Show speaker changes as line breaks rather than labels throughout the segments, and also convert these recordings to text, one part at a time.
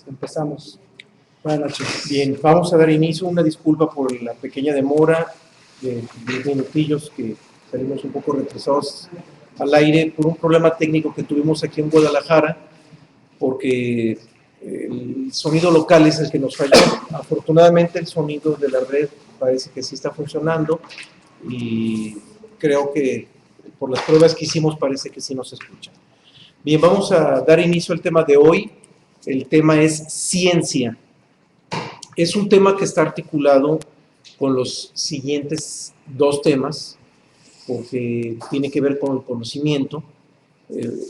Empezamos. Buenas noches.
Bien, vamos a dar inicio. Una disculpa por la pequeña demora de 10 minutillos que salimos un poco retrasados al aire por un problema técnico que tuvimos aquí en Guadalajara, porque el sonido local es el que nos falló. Afortunadamente el sonido de la red parece que sí está funcionando y creo que por las pruebas que hicimos parece que sí nos escucha. Bien, vamos a dar inicio al tema de hoy. El tema es ciencia. Es un tema que está articulado con los siguientes dos temas, porque tiene que ver con el conocimiento,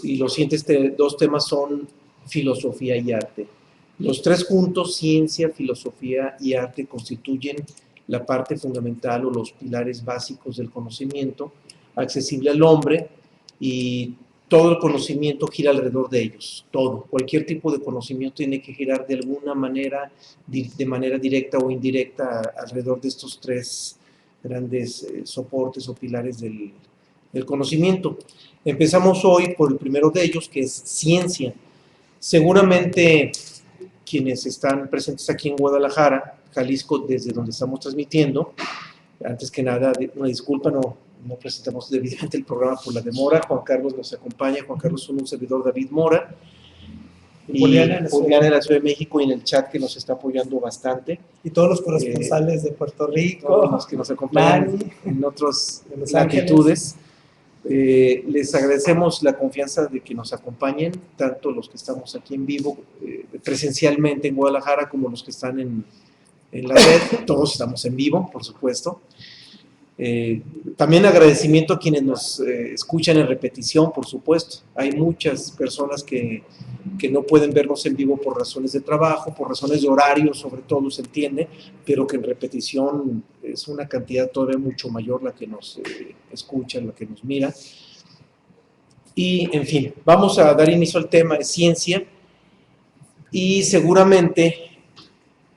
y los siguientes dos temas son filosofía y arte. Los tres juntos, ciencia, filosofía y arte, constituyen la parte fundamental o los pilares básicos del conocimiento accesible al hombre, y todo el conocimiento gira alrededor de ellos, todo. Cualquier tipo de conocimiento tiene que girar de alguna manera, de manera directa o indirecta, alrededor de estos tres grandes soportes o pilares del conocimiento. Empezamos hoy por el primero de ellos, que es ciencia. Seguramente quienes están presentes aquí en Guadalajara, Jalisco, desde donde estamos transmitiendo, antes que nada, una disculpa, no presentamos debidamente el programa por la demora. Juan Carlos nos acompaña. Juan Carlos es un servidor, David Mora, y Julián en la Ciudad de México, y en el chat que nos está apoyando bastante.
Y todos los corresponsales de Puerto Rico,
todos los que nos acompañan en otras latitudes. Les agradecemos la confianza de que nos acompañen, tanto los que estamos aquí en vivo, presencialmente en Guadalajara, como los que están en la red. Todos estamos en vivo, por supuesto. También agradecimiento a quienes nos escuchan en repetición, por supuesto. Hay muchas personas que no pueden vernos en vivo por razones de trabajo, por razones de horario, sobre todo, se entiende, pero que en repetición es una cantidad todavía mucho mayor la que nos escucha, la que nos mira. Y, en fin, vamos a dar inicio al tema de ciencia, y seguramente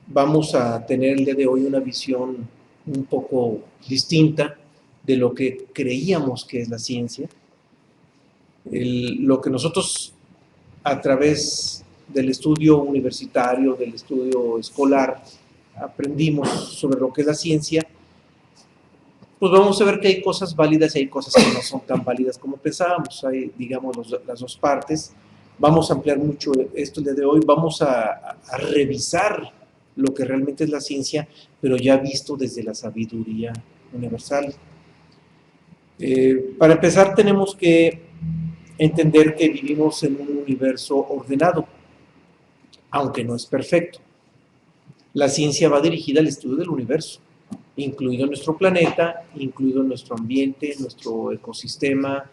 vamos a tener el día de hoy una visión un poco distinta de lo que creíamos que es la ciencia. Lo que nosotros, a través del estudio universitario, del estudio escolar, aprendimos sobre lo que es la ciencia, pues vamos a ver que hay cosas válidas y hay cosas que no son tan válidas como pensábamos. Hay, digamos, las dos partes. Vamos a ampliar mucho esto el día de hoy. Vamos a revisar lo que realmente es la ciencia, pero ya visto desde la sabiduría universal. Para empezar, tenemos que entender que vivimos en un universo ordenado, aunque no es perfecto. La ciencia va dirigida al estudio del universo, incluido nuestro planeta, incluido nuestro ambiente, nuestro ecosistema,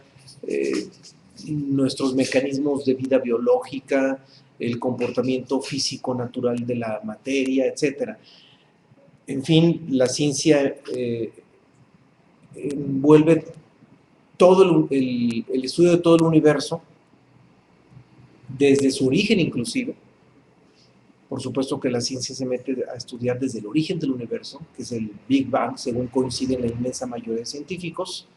nuestros mecanismos de vida biológica, el comportamiento físico natural de la materia, etc. En fin, la ciencia envuelve todo el estudio de todo el universo, desde su origen inclusive. Por supuesto que la ciencia se mete a estudiar desde el origen del universo, que es el Big Bang, según coinciden la inmensa mayoría de científicos,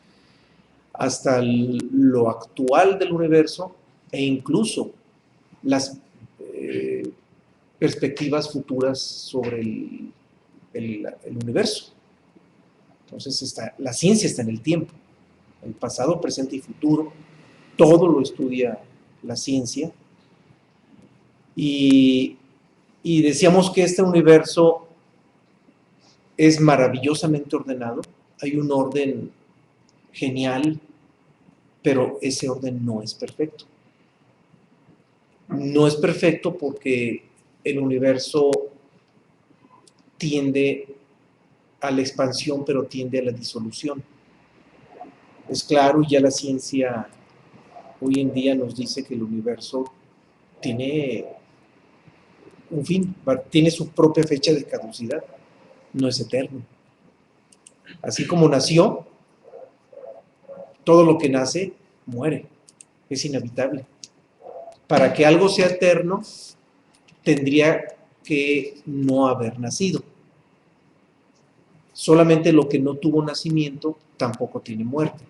hasta lo actual del universo, e incluso las perspectivas futuras sobre el universo. Entonces la ciencia está en el tiempo, el pasado, presente y futuro, todo lo estudia la ciencia. Y decíamos que este universo es maravillosamente ordenado, hay un orden genial, pero ese orden no es perfecto. No es perfecto porque el universo tiende a la expansión, pero tiende a la disolución. Es claro, y ya la ciencia hoy en día nos dice que el universo tiene un fin, tiene su propia fecha de caducidad, no es eterno. Así como nació, todo lo que nace muere, es inevitable. Para que algo sea eterno, tendría que no haber nacido. Solamente lo que no tuvo nacimiento tampoco tiene muerte.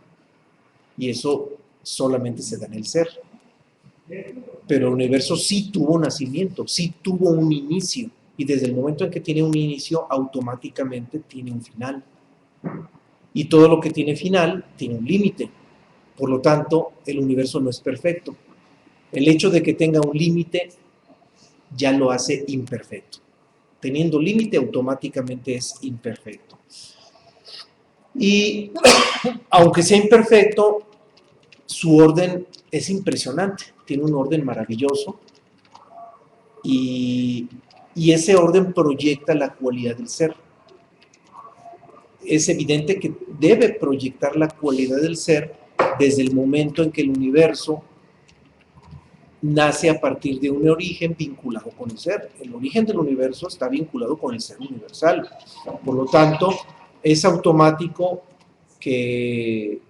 Y eso solamente se da en el ser. pero el universo sí tuvo nacimiento, sí tuvo un inicio, y desde el momento en que tiene un inicio, automáticamente tiene un final. Y todo lo que tiene final tiene un límite. Por lo tanto, el universo no es perfecto. El hecho de que tenga un límite ya lo hace imperfecto. Teniendo límite, automáticamente es imperfecto. Y aunque sea imperfecto, su orden es impresionante. Tiene un orden maravilloso y ese orden proyecta la cualidad del ser. Es evidente que debe proyectar la cualidad del ser desde el momento en que el universo nace a partir de un origen vinculado con el ser. El origen del universo está vinculado con el ser universal. Por lo tanto, es automático que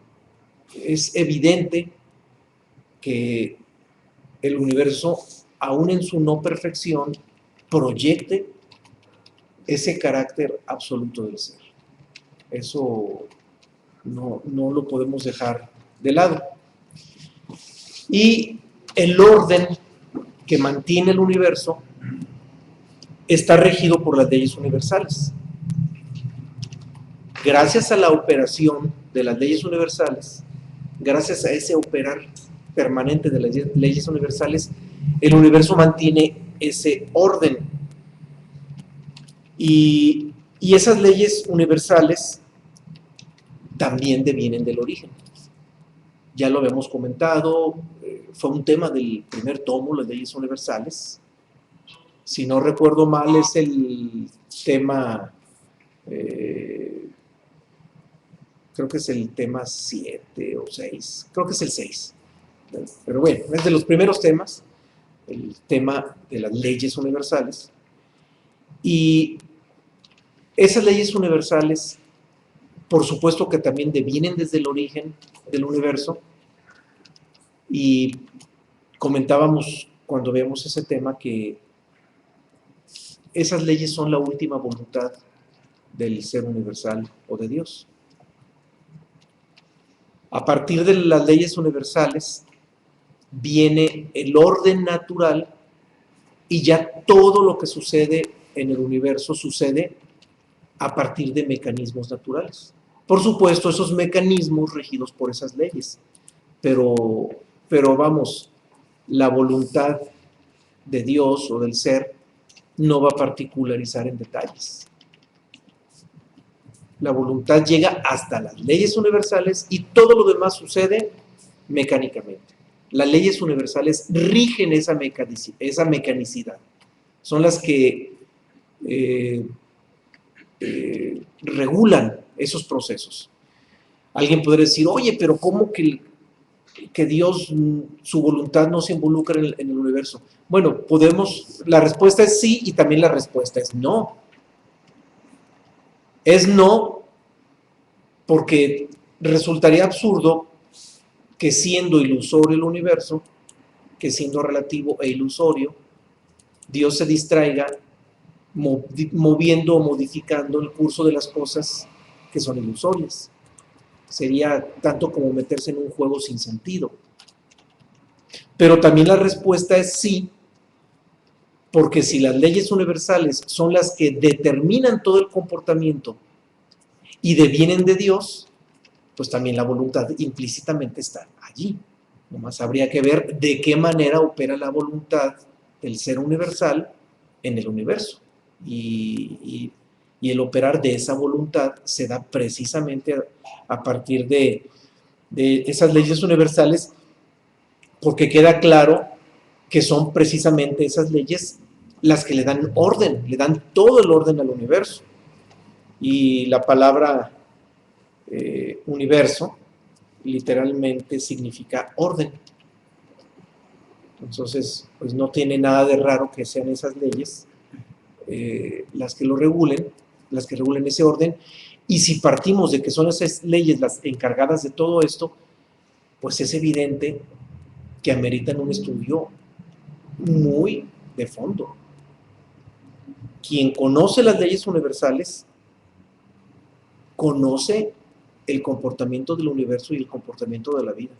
es evidente que el universo, aún en su no perfección, proyecte ese carácter absoluto del ser. Eso no lo podemos dejar de lado. Y el orden que mantiene el universo está regido por las leyes universales. Gracias a la operación de las leyes universales, gracias a ese operar permanente de las leyes universales, el universo mantiene ese orden. Y esas leyes universales también devienen del origen. Ya lo habíamos comentado, fue un tema del primer tomo, las leyes universales. Si no recuerdo mal, es el tema, creo que es el tema 7 o 6, creo que es el 6. Pero bueno, es de los primeros temas, el tema de las leyes universales. Y esas leyes universales, por supuesto que también devienen desde el origen del universo, y comentábamos cuando vemos ese tema que esas leyes son la última voluntad del ser universal o de Dios. A partir de las leyes universales viene el orden natural y ya todo lo que sucede en el universo sucede a partir de mecanismos naturales. Por supuesto, esos mecanismos regidos por esas leyes, pero vamos, la voluntad de Dios o del ser no va a particularizar en detalles. La voluntad llega hasta las leyes universales y todo lo demás sucede mecánicamente. Las leyes universales rigen esa mecanicidad. Son las que regulan esos procesos. Alguien podría decir, oye, pero ¿cómo que Dios, su voluntad no se involucra en el universo? Bueno, la respuesta es sí y también la respuesta es no. Es no porque resultaría absurdo que siendo ilusorio el universo, que siendo relativo e ilusorio, Dios se distraiga moviendo o modificando el curso de las cosas que son ilusorias. Sería tanto como meterse en un juego sin sentido. Pero también la respuesta es sí, porque si las leyes universales son las que determinan todo el comportamiento y devienen de Dios, pues también la voluntad implícitamente está allí. Nomás habría que ver de qué manera opera la voluntad del ser universal en el universo. Y el operar de esa voluntad se da precisamente a partir de esas leyes universales, porque queda claro que son precisamente esas leyes las que le dan orden, le dan todo el orden al universo. Y la palabra universo literalmente significa orden. Entonces, pues no tiene nada de raro que sean esas leyes las que lo regulen, las que regulen ese orden. Y si partimos de que son esas leyes las encargadas de todo esto, pues es evidente que ameritan un estudio muy de fondo. Quien conoce las leyes universales conoce el comportamiento del universo y el comportamiento de la vida.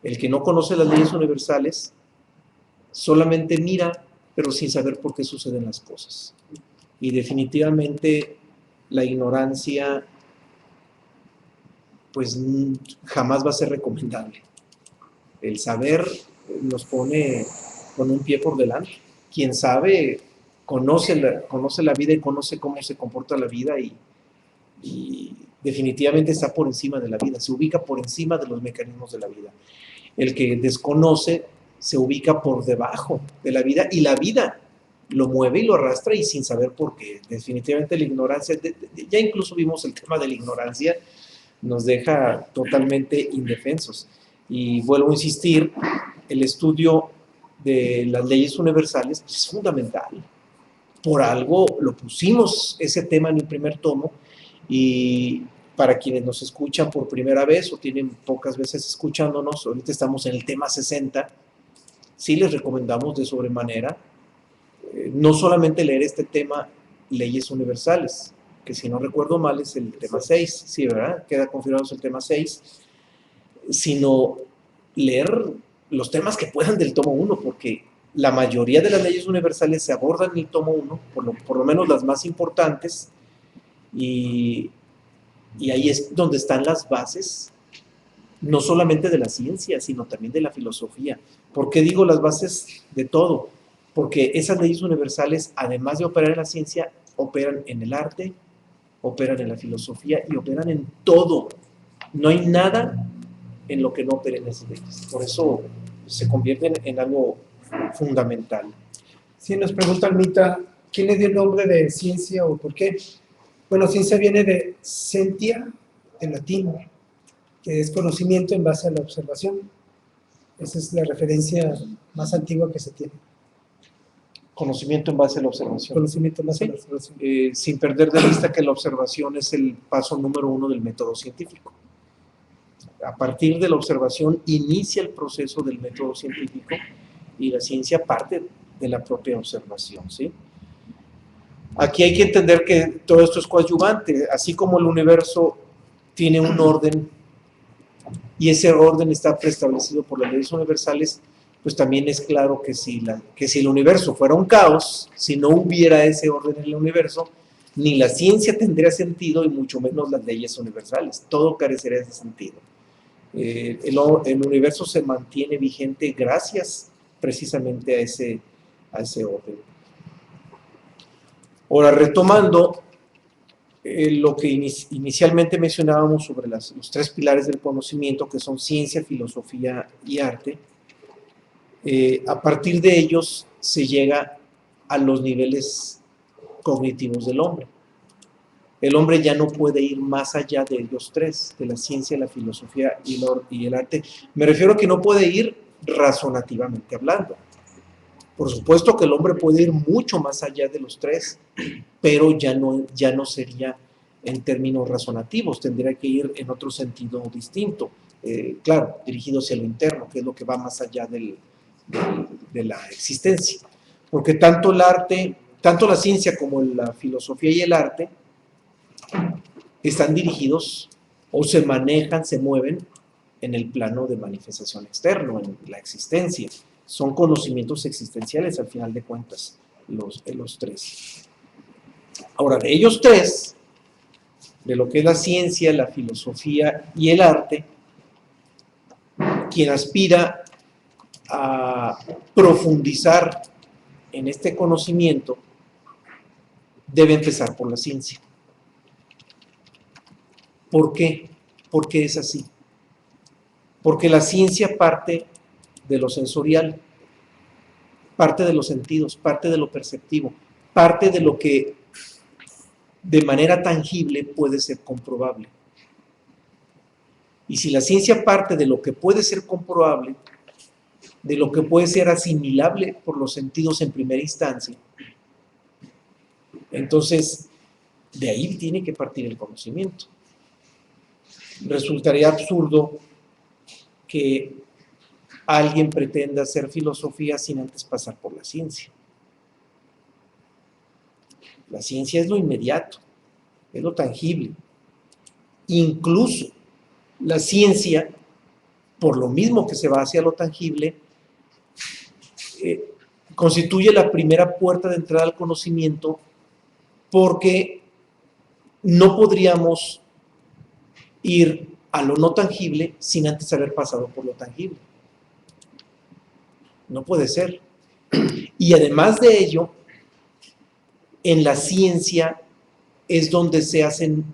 El que no conoce las leyes universales solamente mira, pero sin saber por qué suceden las cosas. Y definitivamente la ignorancia pues jamás va a ser recomendable. El saber nos pone con un pie por delante. Quien sabe conoce la vida y conoce cómo se comporta la vida y definitivamente está por encima de la vida, se ubica por encima de los mecanismos de la vida. El que desconoce se ubica por debajo de la vida y la vida lo mueve y lo arrastra y sin saber por qué. Definitivamente la ignorancia, ya incluso vimos el tema de la ignorancia, nos deja totalmente indefensos. Y vuelvo a insistir, el estudio de las leyes universales es fundamental. Por algo lo pusimos ese tema en el primer tomo y para quienes nos escuchan por primera vez o tienen pocas veces escuchándonos, ahorita estamos en el tema 60, sí les recomendamos de sobremanera no solamente leer este tema, leyes universales, que si no recuerdo mal es el tema 6, sí, ¿verdad? Queda confirmado el tema 6, sino leer los temas que puedan del tomo 1, porque la mayoría de las leyes universales se abordan en el tomo 1, por lo menos las más importantes, y ahí es donde están las bases, no solamente de la ciencia, sino también de la filosofía. ¿Por qué digo las bases de todo? Porque esas leyes universales, además de operar en la ciencia, operan en el arte, operan en la filosofía y operan en todo. No hay nada en lo que no operen esas leyes. Por eso se convierten en algo fundamental.
Sí, nos pregunta Almita, ¿quién le dio el nombre de ciencia o por qué? Bueno, ciencia viene de scientia, en latín, que es conocimiento en base a la observación. Esa es la referencia más antigua que se tiene.
Conocimiento en base a la observación.
Conocimiento en base
Sí.
a la observación.
Sin perder de vista que la observación es el paso número 1 del método científico. A partir de la observación inicia el proceso del método científico y la ciencia parte de la propia observación, ¿sí? Aquí hay que entender que todo esto es coadyuvante, así como el universo tiene un orden y ese orden está preestablecido por las leyes universales, pues también es claro que si el universo fuera un caos, si no hubiera ese orden en el universo, ni la ciencia tendría sentido y mucho menos las leyes universales, todo carecería de ese sentido. El universo se mantiene vigente gracias precisamente a ese orden. Ahora, retomando lo que inicialmente mencionábamos sobre los 3 pilares del conocimiento, que son ciencia, filosofía y arte, a partir de ellos se llega a los niveles cognitivos del hombre. El hombre ya no puede ir más allá de ellos 3, de la ciencia, la filosofía y el arte. Me refiero a que no puede ir razonativamente hablando. Por supuesto que el hombre puede ir mucho más allá de los 3, pero ya no sería en términos razonativos, tendría que ir en otro sentido distinto, claro, dirigido hacia lo interno, que es lo que va más allá de la existencia. Porque tanto la ciencia como la filosofía y el arte están dirigidos o se manejan, se mueven en el plano de manifestación externo, en la existencia. Son conocimientos existenciales al final de cuentas, los 3. Ahora, de ellos 3, de lo que es la ciencia, la filosofía y el arte, quien aspira a profundizar en este conocimiento debe empezar por la ciencia. ¿Por qué? ¿Por qué es así? Porque la ciencia parte de lo sensorial, parte de los sentidos, parte de lo perceptivo, parte de lo que de manera tangible puede ser comprobable. Y si la ciencia parte de lo que puede ser comprobable, de lo que puede ser asimilable por los sentidos en primera instancia, entonces de ahí tiene que partir el conocimiento. Resultaría absurdo que alguien pretenda hacer filosofía sin antes pasar por la ciencia. La ciencia es lo inmediato, es lo tangible. Incluso la ciencia por lo mismo que se va hacia lo tangible, constituye la primera puerta de entrada al conocimiento, porque no podríamos ir a lo no tangible sin antes haber pasado por lo tangible. No puede ser. Y además de ello, en la ciencia es donde se hacen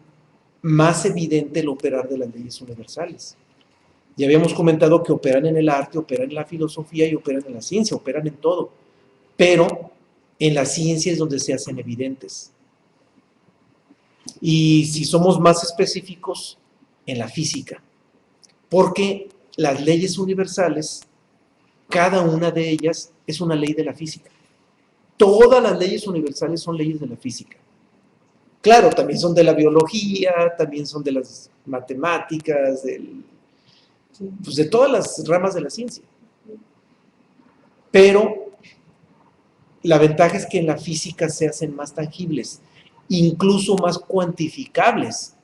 más evidente el operar de las leyes universales. Ya habíamos comentado que operan en el arte, operan en la filosofía y operan en la ciencia, operan en todo. Pero en la ciencia es donde se hacen evidentes. Y si somos más específicos, en la física. Porque las leyes universales, cada una de ellas es una ley de la física. Todas las leyes universales son leyes de la física. Claro, también son de la biología, también son de las matemáticas, pues de todas las ramas de la ciencia. Pero la ventaja es que en la física se hacen más tangibles, incluso más cuantificables.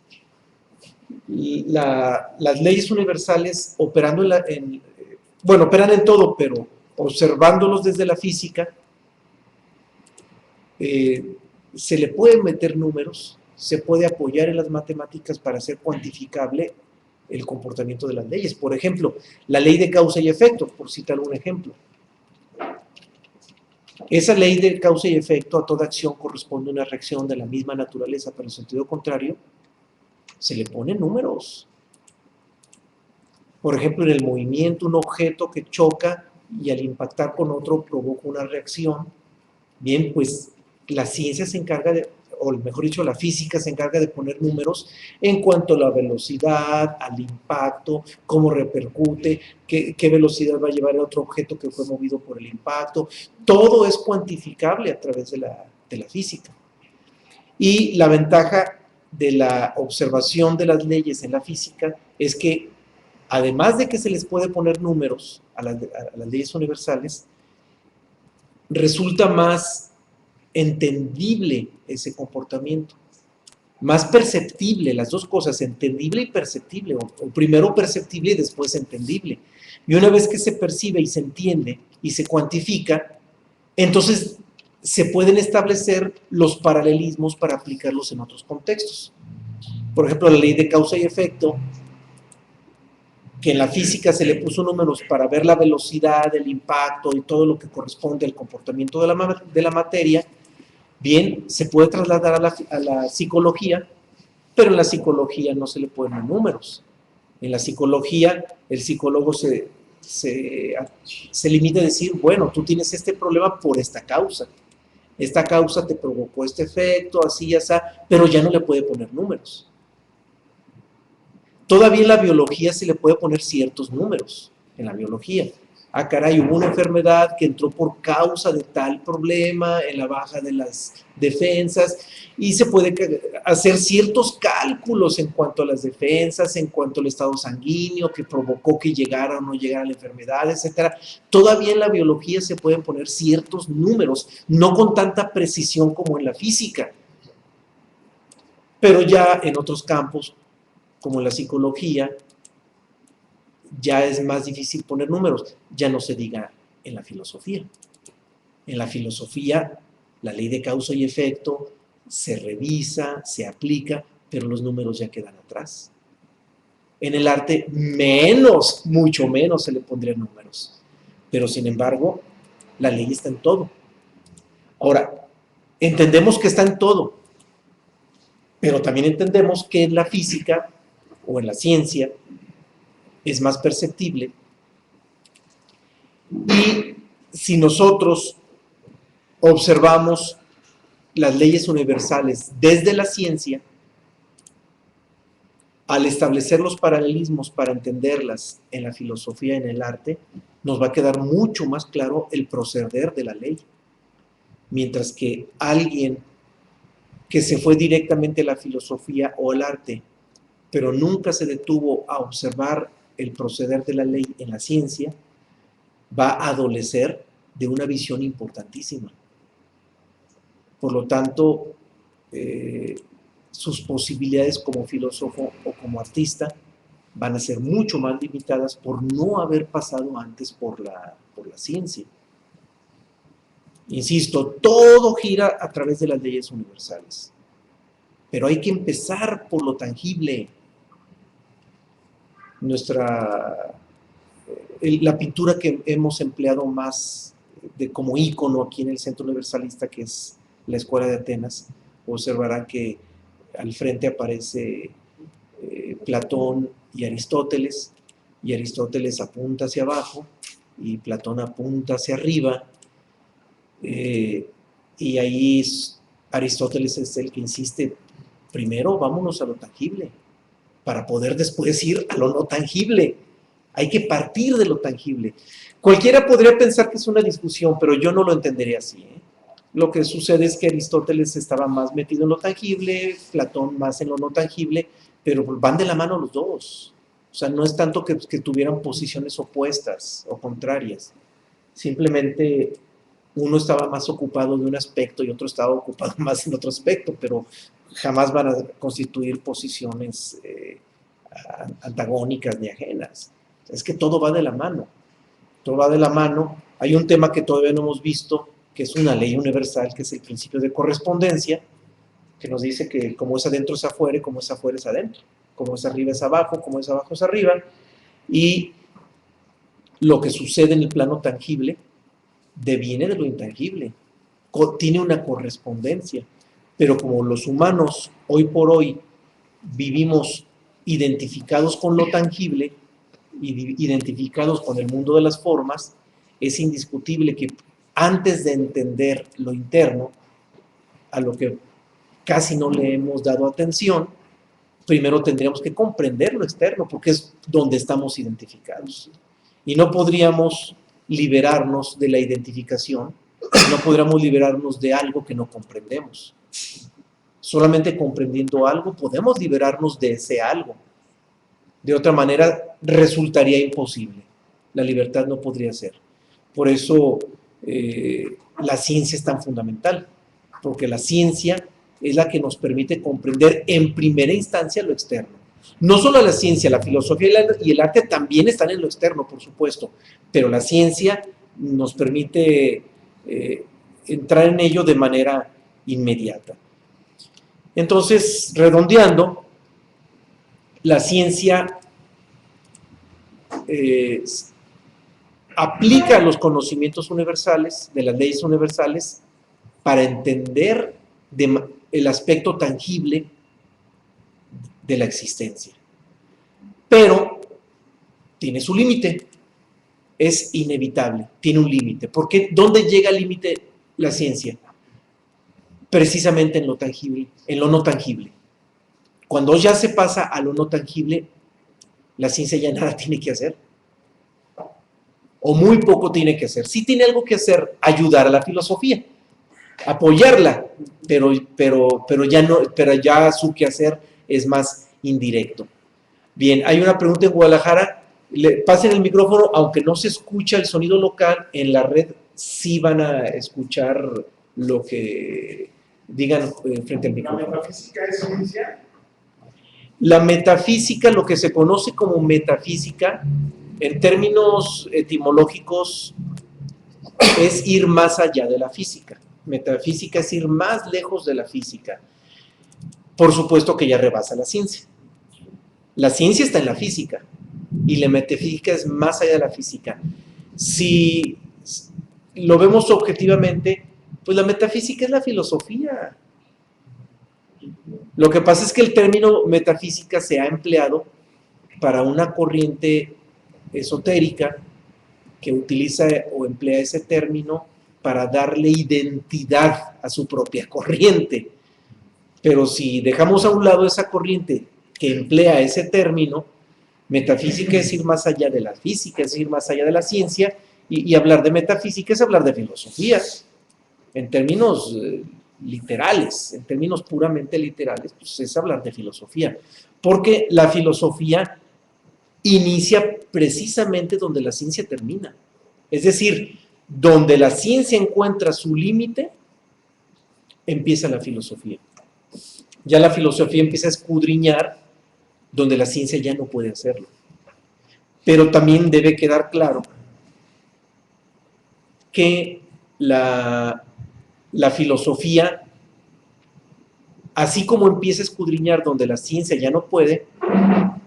Las leyes universales operando bueno, operan en todo, pero observándolos desde la física, se le pueden meter números, se puede apoyar en las matemáticas para hacer cuantificable el comportamiento de las leyes. Por ejemplo, la ley de causa y efecto, por citar un ejemplo. Esa ley de causa y efecto, a toda acción corresponde una reacción de la misma naturaleza, pero en sentido contrario, se le ponen números. Por ejemplo, en el movimiento, un objeto que choca y al impactar con otro provoca una reacción. Bien, pues la ciencia se encarga o mejor dicho, la física se encarga de poner números en cuanto a la velocidad, al impacto, cómo repercute, qué velocidad va a llevar el otro objeto que fue movido por el impacto. Todo es cuantificable a través de la física. Y la ventaja de la observación de las leyes en la física es que, además de que se les puede poner números a las leyes universales, resulta más entendible ese comportamiento, más perceptible, las dos cosas, entendible y perceptible, o primero perceptible y después entendible. Y una vez que se percibe y se entiende y se cuantifica, entonces se pueden establecer los paralelismos para aplicarlos en otros contextos. Por ejemplo, la ley de causa y efecto, que en la física se le puso números para ver la velocidad, el impacto y todo lo que corresponde al comportamiento de la materia, bien, se puede trasladar a la psicología, pero en la psicología no se le ponen números. En la psicología, el psicólogo se limita a decir, bueno, tú tienes este problema por esta causa. Esta causa te provocó este efecto, así y así, pero ya no le puede poner números. Todavía en la biología se le puede poner ciertos números, en la biología. Ah, caray, hubo una enfermedad que entró por causa de tal problema en la baja de las defensas y se puede hacer ciertos cálculos en cuanto a las defensas, en cuanto al estado sanguíneo que provocó que llegara o no llegara la enfermedad, etc. Todavía en la biología se pueden poner ciertos números, no con tanta precisión como en la física, pero ya en otros campos, como en la psicología, ya es más difícil poner números, ya no se diga en la filosofía. En la filosofía, la ley de causa y efecto se revisa, se aplica, pero los números ya quedan atrás. En el arte, menos, mucho menos se le pondrían números. Pero sin embargo, la ley está en todo. Ahora, entendemos que está en todo, pero también entendemos que en la física o en la ciencia es más perceptible. Y si nosotros observamos las leyes universales desde la ciencia, al establecer los paralelismos para entenderlas en la filosofía y en el arte, nos va a quedar mucho más claro el proceder de la ley. Mientras que alguien que se fue directamente a la filosofía o al arte, pero nunca se detuvo a observar el proceder de la ley en la ciencia, va a adolecer de una visión importantísima. Por lo tanto, sus posibilidades como filósofo o como artista van a ser mucho más limitadas por no haber pasado antes por la ciencia. Insisto, todo gira a través de las leyes universales, pero hay que empezar por lo tangible. La pintura que hemos empleado más como ícono aquí en el Centro Universalista, que es la Escuela de Atenas, observarán que al frente aparece Platón y Aristóteles apunta hacia abajo y Platón apunta hacia arriba, y ahí Aristóteles es el que insiste, primero vámonos a lo tangible, para poder después ir a lo no tangible. Hay que partir de lo tangible. Cualquiera podría pensar que es una discusión, pero yo no lo entendería así, ¿eh? Lo que sucede es que Aristóteles estaba más metido en lo tangible, Platón más en lo no tangible, pero van de la mano los dos. O sea, no es tanto que tuvieran posiciones opuestas o contrarias. Simplemente uno estaba más ocupado de un aspecto y otro estaba ocupado más en otro aspecto, pero jamás van a constituir posiciones antagónicas ni ajenas. Es que todo va de la mano. Todo va de la mano. Hay un tema que todavía no hemos visto, que es una ley universal, que es el principio de correspondencia, que nos dice que como es adentro es afuera y como es afuera es adentro. Como es arriba es abajo, como es abajo es arriba. Y lo que sucede en el plano tangible deviene de lo intangible. Tiene una correspondencia. Pero como los humanos hoy por hoy vivimos identificados con lo tangible, identificados con el mundo de las formas, es indiscutible que antes de entender lo interno, a lo que casi no le hemos dado atención, primero tendríamos que comprender lo externo, porque es donde estamos identificados. Y no podríamos liberarnos de la identificación, no podríamos liberarnos de algo que no comprendemos. Solamente comprendiendo algo podemos liberarnos de ese algo. De otra manera, resultaría imposible. La libertad no podría ser. Por eso la ciencia es tan fundamental, porque la ciencia es la que nos permite comprender en primera instancia lo externo. No solo la ciencia, la filosofía y el arte también están en lo externo, por supuesto, pero la ciencia nos permite entrar en ello de manera inmediata. Entonces, redondeando, la ciencia aplica los conocimientos universales, de las leyes universales, para entender el aspecto tangible de la existencia. Pero tiene su límite, es inevitable, tiene un límite. ¿Por qué? ¿Dónde llega el límite la ciencia? Precisamente en lo tangible, en lo no tangible. Cuando ya se pasa a lo no tangible, la ciencia ya nada tiene que hacer. O muy poco tiene que hacer. Sí tiene algo que hacer, ayudar a la filosofía, apoyarla, pero ya su quehacer es más indirecto. Bien, hay una pregunta en Guadalajara. Pasen el micrófono, aunque no se escucha el sonido local, en la red sí van a escuchar lo que digan frente al micrófono.
¿La metafísica es ciencia?
La metafísica, lo que se conoce como metafísica, en términos etimológicos, es ir más allá de la física. Metafísica es ir más lejos de la física. Por supuesto que ya rebasa la ciencia. La ciencia está en la física y la metafísica es más allá de la física. Si lo vemos objetivamente, pues la metafísica es la filosofía. Lo que pasa es que el término metafísica se ha empleado para una corriente esotérica que utiliza o emplea ese término para darle identidad a su propia corriente. Pero si dejamos a un lado esa corriente que emplea ese término, metafísica es ir más allá de la física, es ir más allá de la ciencia, y hablar de metafísica es hablar de filosofía, en términos literales, en términos puramente literales, pues es hablar de filosofía, porque la filosofía inicia precisamente donde la ciencia termina. Es decir, donde la ciencia encuentra su límite, empieza la filosofía. Ya la filosofía empieza a escudriñar donde la ciencia ya no puede hacerlo. Pero también debe quedar claro que la filosofía, así como empieza a escudriñar donde la ciencia ya no puede,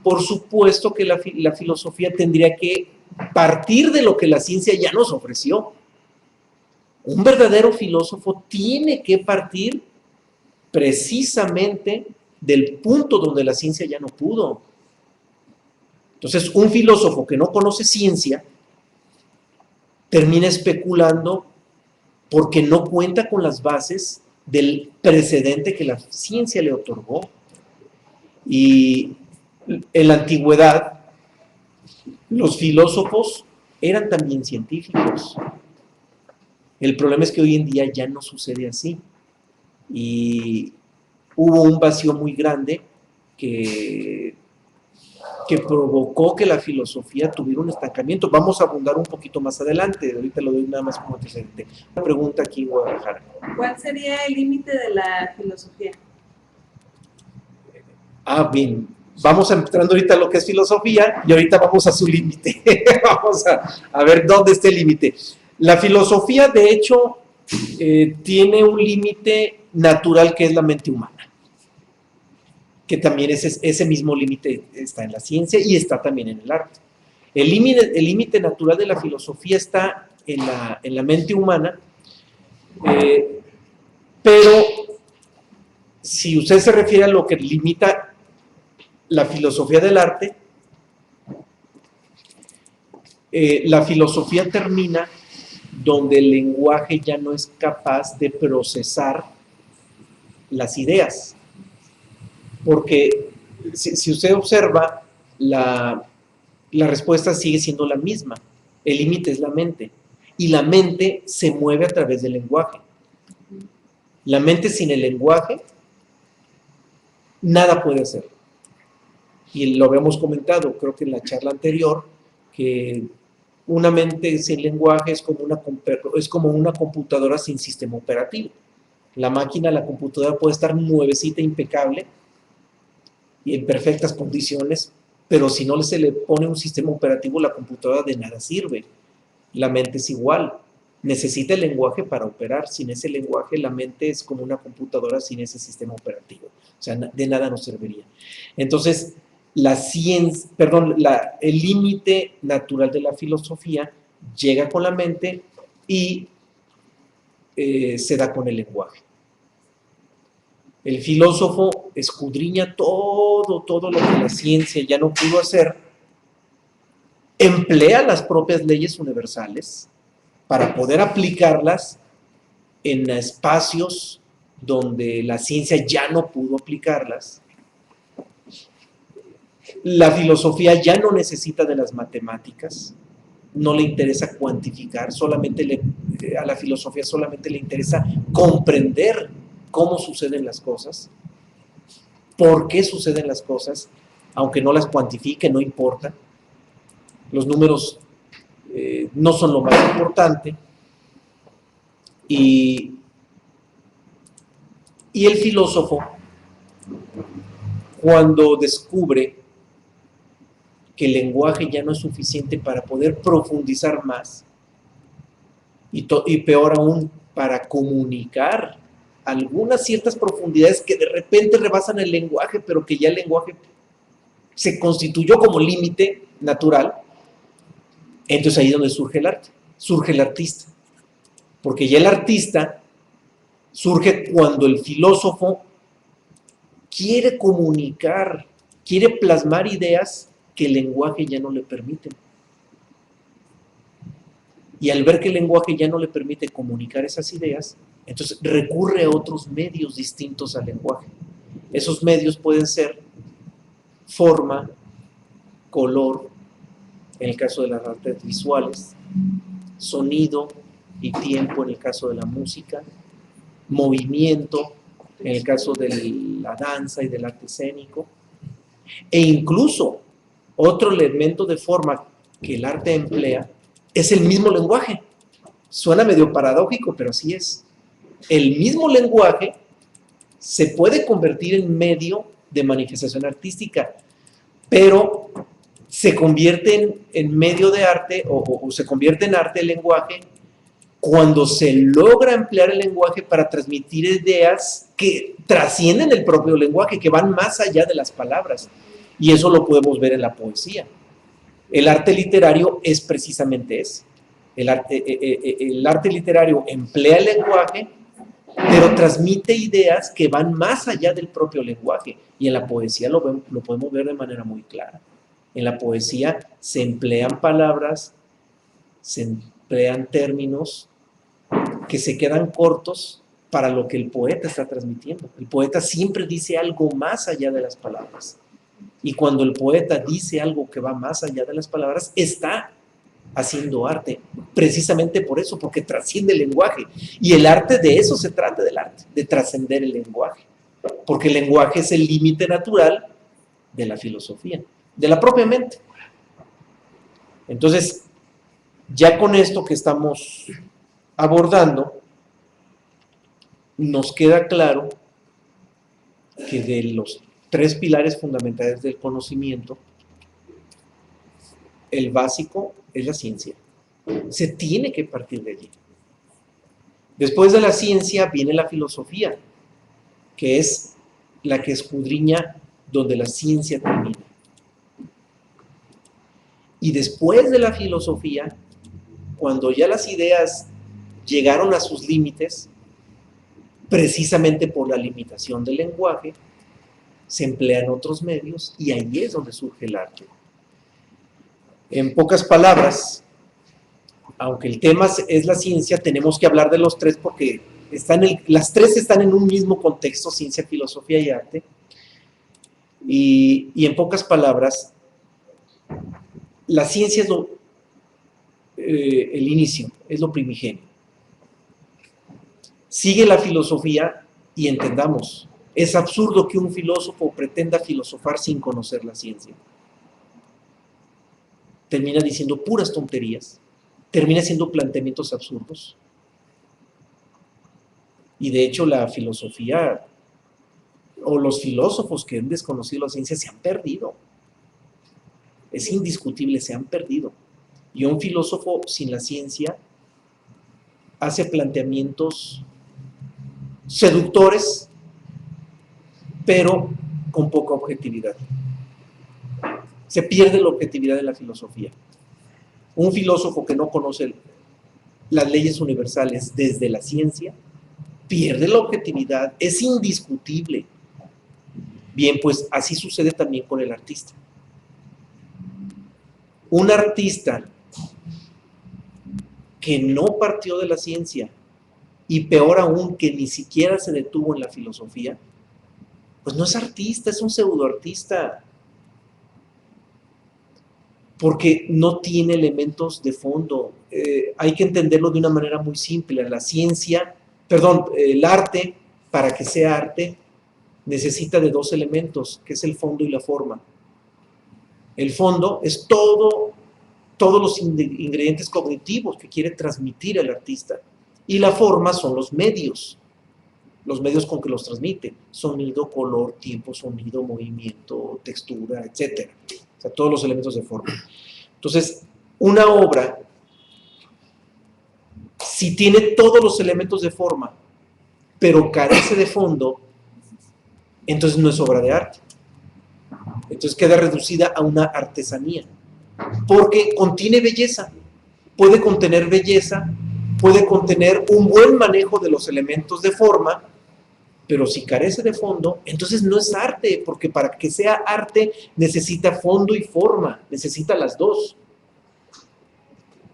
por supuesto que la filosofía tendría que partir de lo que la ciencia ya nos ofreció. Un verdadero filósofo tiene que partir precisamente del punto donde la ciencia ya no pudo. Entonces, un filósofo que no conoce ciencia termina especulando porque no cuenta con las bases del precedente que la ciencia le otorgó. Y en la antigüedad, los filósofos eran también científicos. El problema es que hoy en día ya no sucede así. Y hubo un vacío muy grande que provocó que la filosofía tuviera un estancamiento. Vamos a abundar un poquito más adelante, ahorita lo doy nada más como antecedente. Una pregunta aquí en Guadalajara.
¿Cuál sería el límite de la filosofía?
Bien, vamos entrando ahorita a lo que es filosofía y ahorita vamos a su límite. Vamos a ver dónde está el límite. La filosofía, de hecho, tiene un límite natural que es la mente humana, que también ese mismo límite está en la ciencia y está también en el arte. El límite natural de la filosofía está en la mente humana, pero si usted se refiere a lo que limita la filosofía del arte, la filosofía termina donde el lenguaje ya no es capaz de procesar las ideas. Porque si usted observa, la respuesta sigue siendo la misma. El límite es la mente. Y la mente se mueve a través del lenguaje. La mente sin el lenguaje, nada puede hacer. Y lo habíamos comentado, creo que en la charla anterior, que una mente sin lenguaje es como una computadora sin sistema operativo. La máquina, la computadora puede estar nuevecita, impecable, y en perfectas condiciones, pero si no se le pone un sistema operativo, la computadora de nada sirve. La mente es igual, necesita el lenguaje para operar. Sin ese lenguaje, la mente es como una computadora sin ese sistema operativo, o sea, de nada nos serviría. Entonces, el límite natural de la filosofía llega con la mente y se da con el lenguaje. El filósofo escudriña todo lo que la ciencia ya no pudo hacer, emplea las propias leyes universales para poder aplicarlas en espacios donde la ciencia ya no pudo aplicarlas. La filosofía ya no necesita de las matemáticas, no le interesa cuantificar, a la filosofía solamente le interesa comprender cómo suceden las cosas, por qué suceden las cosas, aunque no las cuantifique, no importa. Los números no son lo más importante. Y el filósofo, cuando descubre que el lenguaje ya no es suficiente para poder profundizar más, y peor aún, para comunicar algunas ciertas profundidades que de repente rebasan el lenguaje, pero que ya el lenguaje se constituyó como límite natural, entonces ahí es donde surge el arte, surge el artista. Porque ya el artista surge cuando el filósofo quiere comunicar, quiere plasmar ideas que el lenguaje ya no le permite. Y al ver que el lenguaje ya no le permite comunicar esas ideas, entonces recurre a otros medios distintos al lenguaje. Esos medios pueden ser forma, color, en el caso de las artes visuales, sonido y tiempo en el caso de la música, movimiento en el caso de la danza y del arte escénico, e incluso otro elemento de forma que el arte emplea es el mismo lenguaje. Suena medio paradójico, pero así es. El mismo lenguaje se puede convertir en medio de manifestación artística. pero se convierte en medio de arte o se convierte en arte el lenguaje cuando se logra emplear el lenguaje para transmitir ideas que trascienden el propio lenguaje, que van más allá de las palabras. Y eso lo podemos ver en la poesía. El arte literario es precisamente eso. El arte literario emplea el lenguaje, pero transmite ideas que van más allá del propio lenguaje. Y en la poesía lo podemos ver de manera muy clara. En la poesía se emplean palabras, se emplean términos que se quedan cortos para lo que el poeta está transmitiendo. El poeta siempre dice algo más allá de las palabras. Y cuando el poeta dice algo que va más allá de las palabras, está haciendo arte, precisamente por eso, porque trasciende el lenguaje. Y el arte, de eso se trata del arte, de trascender el lenguaje. Porque el lenguaje es el límite natural de la filosofía, de la propia mente. Entonces, ya con esto que estamos abordando, nos queda claro que de los 3 pilares fundamentales del conocimiento, el básico es la ciencia. Se tiene que partir de allí. Después de la ciencia viene la filosofía, que es la que escudriña donde la ciencia termina. Y después de la filosofía, cuando ya las ideas llegaron a sus límites, precisamente por la limitación del lenguaje, se emplean otros medios y ahí es donde surge el arte. En pocas palabras, aunque el tema es la ciencia, tenemos que hablar de los 3 porque las 3 están en un mismo contexto, ciencia, filosofía y arte. Y en pocas palabras, la ciencia es el inicio, es lo primigenio. Sigue la filosofía y entendamos, es absurdo que un filósofo pretenda filosofar sin conocer la ciencia. Termina diciendo puras tonterías, termina haciendo planteamientos absurdos. Y de hecho la filosofía o los filósofos que han desconocido la ciencia se han perdido. Es indiscutible, se han perdido. Y un filósofo sin la ciencia hace planteamientos seductores, pero con poca objetividad. Se pierde la objetividad de la filosofía. Un filósofo que no conoce las leyes universales desde la ciencia, pierde la objetividad, es indiscutible. Bien, pues así sucede también con el artista. Un artista que no partió de la ciencia, y peor aún, que ni siquiera se detuvo en la filosofía, pues no es artista, es un pseudoartista. Porque no tiene elementos de fondo. Hay que entenderlo de una manera muy simple. El arte, para que sea arte, necesita de 2 elementos, que es el fondo y la forma. El fondo es todos los ingredientes cognitivos que quiere transmitir el artista. Y la forma son los medios con que los transmite. Sonido, color, tiempo, sonido, movimiento, textura, etc. O sea, todos los elementos de forma. Entonces, una obra, si tiene todos los elementos de forma, pero carece de fondo, entonces no es obra de arte. Entonces queda reducida a una artesanía. Porque contiene belleza. Puede contener belleza, puede contener un buen manejo de los elementos de forma, pero si carece de fondo, entonces no es arte, porque para que sea arte necesita fondo y forma, necesita las 2.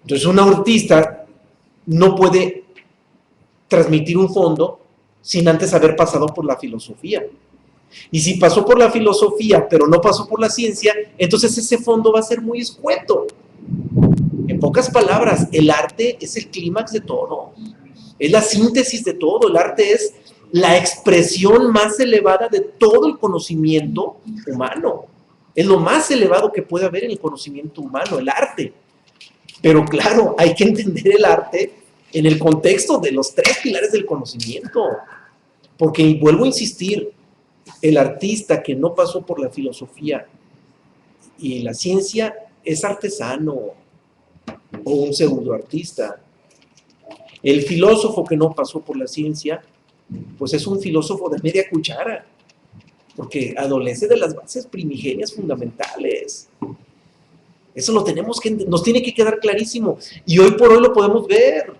Entonces un artista no puede transmitir un fondo sin antes haber pasado por la filosofía. Y si pasó por la filosofía, pero no pasó por la ciencia, entonces ese fondo va a ser muy escueto. En pocas palabras, el arte es el clímax de todo, es la síntesis de todo. El arte es la expresión más elevada de todo el conocimiento humano. Es lo más elevado que puede haber en el conocimiento humano, el arte. Pero claro, hay que entender el arte en el contexto de los 3 pilares del conocimiento. Porque, vuelvo a insistir, el artista que no pasó por la filosofía y la ciencia es artesano o un pseudoartista. El filósofo que no pasó por la ciencia, pues es un filósofo de media cuchara, porque adolece de las bases primigenias fundamentales. Eso nos tiene que quedar clarísimo, y hoy por hoy lo podemos ver.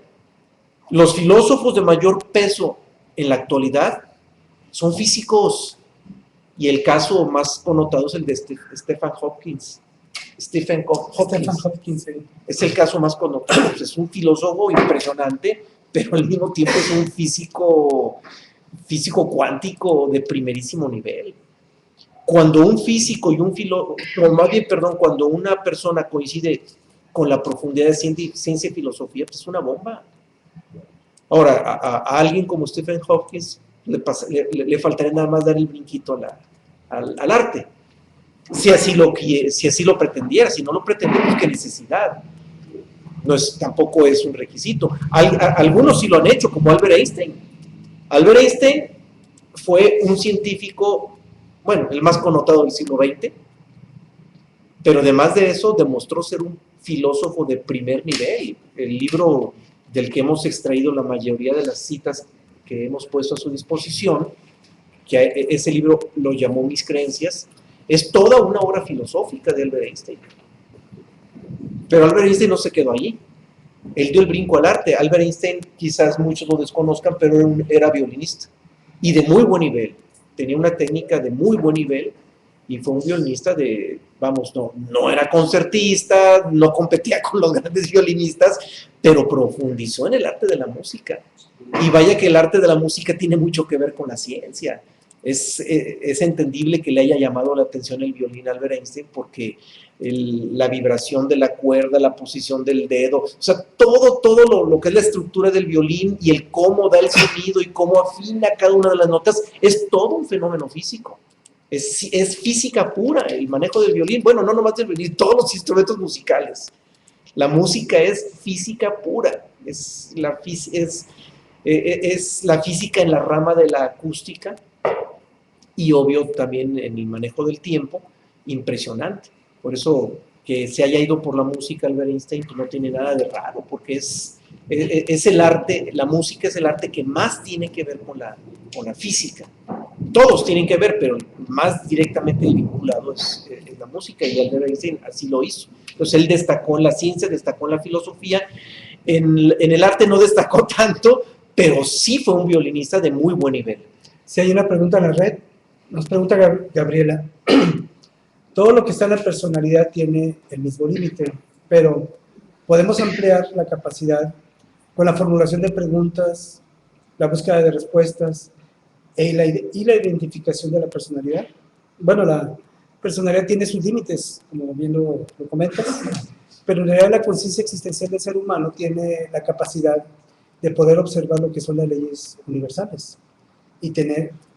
Los filósofos de mayor peso en la actualidad son físicos, y el caso más connotado es el de Stephen Hopkins.
Stephen Hopkins, sí.
Es el caso más connotado. Pues es un filósofo impresionante, pero al mismo tiempo es un físico cuántico de primerísimo nivel. Cuando un físico y un filósofo, cuando una persona coincide con la profundidad de ciencia y filosofía, pues es una bomba. Ahora, a alguien como Stephen Hopkins le faltaría nada más dar el brinquito al arte, si así lo pretendiera. Si no lo pretende, pues qué necesidad. Tampoco es un requisito. Algunos sí lo han hecho, como Albert Einstein. Albert Einstein fue un científico, bueno, el más connotado del siglo XX, pero además de eso demostró ser un filósofo de primer nivel. El libro del que hemos extraído la mayoría de las citas que hemos puesto a su disposición, que ese libro lo llamó Mis Creencias, es toda una obra filosófica de Albert Einstein. Pero Albert Einstein no se quedó allí. Él dio el brinco al arte. Albert Einstein, quizás muchos lo desconozcan, pero era violinista y de muy buen nivel. Tenía una técnica de muy buen nivel y fue un violinista no era concertista, no competía con los grandes violinistas, pero profundizó en el arte de la música. Y vaya que el arte de la música tiene mucho que ver con la ciencia. Es entendible que le haya llamado la atención el violín a Albert Einstein, porque la vibración de la cuerda, la posición del dedo, o sea, todo lo que es la estructura del violín y el cómo da el sonido y cómo afina cada una de las notas, es todo un fenómeno físico. Es física pura el manejo del violín. Bueno, no nomás del violín, todos los instrumentos musicales. La música es física pura, es la física en la rama de la acústica, y obvio también en el manejo del tiempo, impresionante. Por eso que se haya ido por la música Albert Einstein, pues no tiene nada de raro, porque es el arte, la música es el arte que más tiene que ver con la física. Todos tienen que ver, pero más directamente vinculado es la música, y Albert Einstein así lo hizo. Entonces él destacó en la ciencia, destacó en la filosofía, en el arte no destacó tanto, pero sí fue un violinista de muy buen nivel.
Si hay una pregunta en la red, nos pregunta Gabriela. Todo lo que está en la personalidad tiene el mismo límite, pero podemos ampliar la capacidad con la formulación de preguntas, la búsqueda de respuestas y la identificación de la personalidad. Bueno, la personalidad tiene sus límites, como bien lo comentas, pero en realidad la conciencia existencial del ser humano tiene la capacidad de poder observar lo que son las leyes universales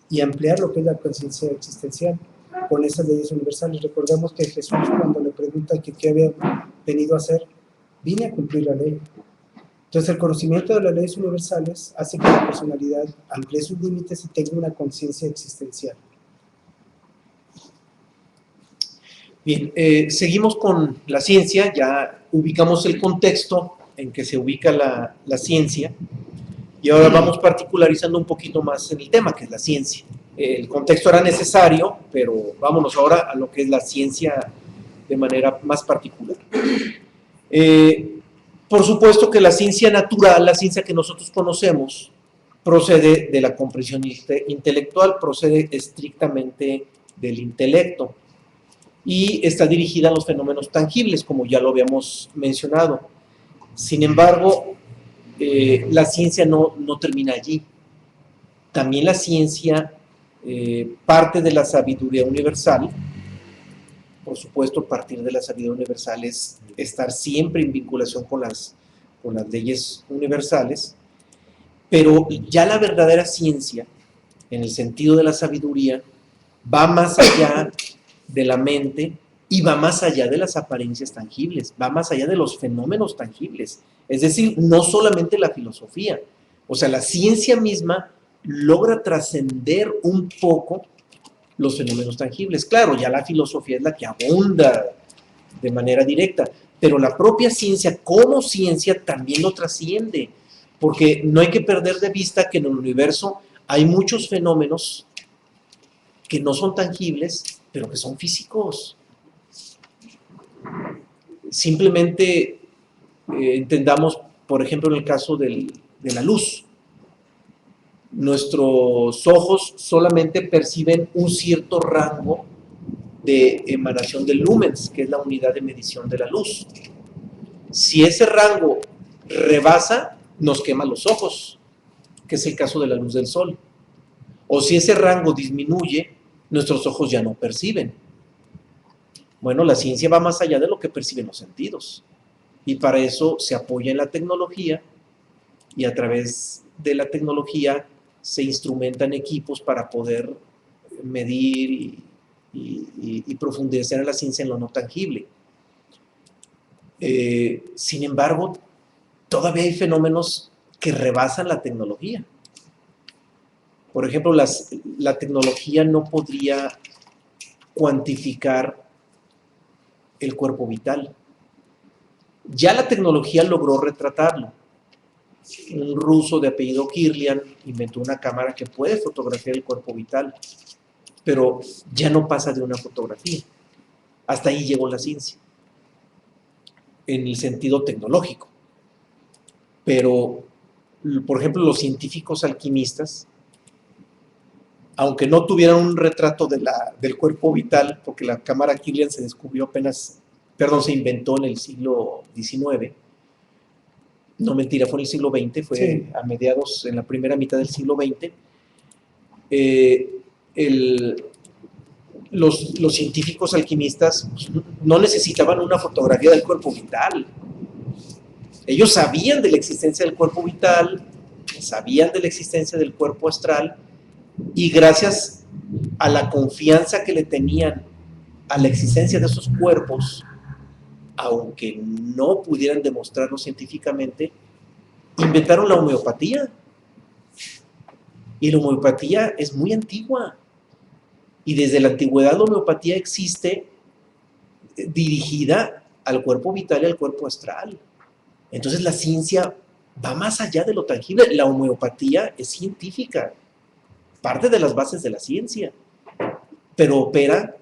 y ampliar lo que es la conciencia existencial con esas leyes universales. Recordemos que Jesús, cuando le pregunta que qué había venido a hacer, vine a cumplir la ley. Entonces el conocimiento de las leyes universales hace que la personalidad amplíe sus límites y tenga una conciencia existencial.
Bien, seguimos con la ciencia. Ya ubicamos el contexto en que se ubica la ciencia, y ahora vamos particularizando un poquito más en el tema, que es la ciencia. El contexto era necesario, pero vámonos ahora a lo que es la ciencia de manera más particular. Por supuesto que la ciencia natural, la ciencia que nosotros conocemos, procede de la comprensión intelectual, procede estrictamente del intelecto, y está dirigida a los fenómenos tangibles, como ya lo habíamos mencionado. Sin embargo, la ciencia no termina allí. También la ciencia parte de la sabiduría universal. Por supuesto, partir de la sabiduría universal es estar siempre en vinculación con las leyes universales, pero ya la verdadera ciencia, en el sentido de la sabiduría, va más allá de la mente y va más allá de las apariencias tangibles, va más allá de los fenómenos tangibles. Es decir, no solamente la filosofía, o sea, la ciencia misma logra trascender un poco los fenómenos tangibles. Claro, ya la filosofía es la que abunda de manera directa, pero la propia ciencia como ciencia también lo trasciende, porque no hay que perder de vista que en el universo hay muchos fenómenos que no son tangibles, pero que son físicos. Simplemente entendamos, por ejemplo, en el caso de la luz. Nuestros ojos solamente perciben un cierto rango de emanación de lumens, que es la unidad de medición de la luz. Si ese rango rebasa, nos quema los ojos, que es el caso de la luz del sol. O si ese rango disminuye, nuestros ojos ya no perciben. Bueno, la ciencia va más allá de lo que perciben los sentidos. Y para eso se apoya en la tecnología, y a través de la tecnología se instrumentan equipos para poder medir y profundizar en la ciencia en lo no tangible. Sin embargo, todavía hay fenómenos que rebasan la tecnología. Por ejemplo, la tecnología no podría cuantificar el cuerpo vital. Ya la tecnología logró retratarlo. Un ruso de apellido Kirlian inventó una cámara que puede fotografiar el cuerpo vital, pero ya no pasa de una fotografía. Hasta ahí llegó la ciencia, en el sentido tecnológico. Pero, por ejemplo, los científicos alquimistas, aunque no tuvieran un retrato del cuerpo vital, porque la cámara Kirlian se descubrió se inventó en el siglo XIX, no mentira, fue en el siglo XX, fue
Sí.
a mediados, en la primera mitad del siglo XX, los científicos alquimistas pues, no necesitaban una fotografía del cuerpo vital. Ellos sabían de la existencia del cuerpo vital, sabían de la existencia del cuerpo astral, y gracias a la confianza que le tenían a la existencia de esos cuerpos, aunque no pudieran demostrarlo científicamente, inventaron la homeopatía. Y la homeopatía es muy antigua. Y desde la antigüedad la homeopatía existe dirigida al cuerpo vital y al cuerpo astral. Entonces la ciencia va más allá de lo tangible. La homeopatía es científica, parte de las bases de la ciencia, pero opera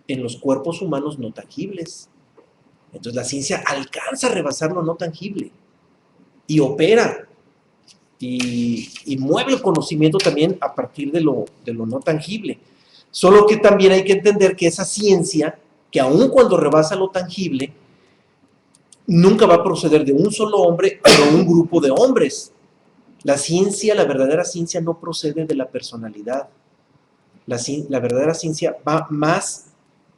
en los cuerpos humanos no tangibles. Entonces la ciencia alcanza a rebasar lo no tangible y opera y mueve el conocimiento también a partir de lo no tangible. Solo que también hay que entender que esa ciencia, que aun cuando rebasa lo tangible, nunca va a proceder de un solo hombre o de un grupo de hombres. La ciencia, la verdadera ciencia, no procede de la personalidad. La verdadera ciencia va más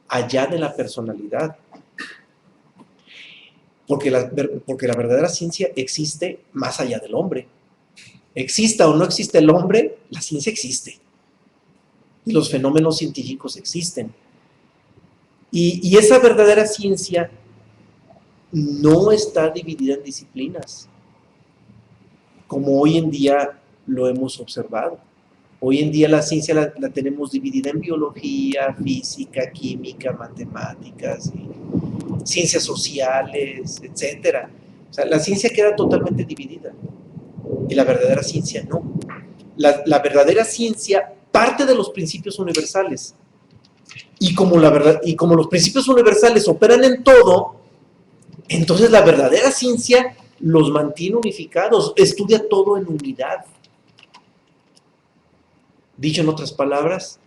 allá de la personalidad. Porque la verdadera ciencia existe más allá del hombre. Exista o no existe el hombre, la ciencia existe. Y los fenómenos científicos existen. Y esa verdadera ciencia no está dividida en disciplinas, como hoy en día lo hemos observado. Hoy en día la ciencia la tenemos dividida en biología, física, química, matemáticas, ciencias sociales, etc. O sea, la ciencia queda totalmente dividida. Y la verdadera ciencia no. La verdadera ciencia parte de los principios universales. Y como los principios universales operan en todo, entonces la verdadera ciencia los mantiene unificados, estudia todo en unidad. Dicho en otras palabras,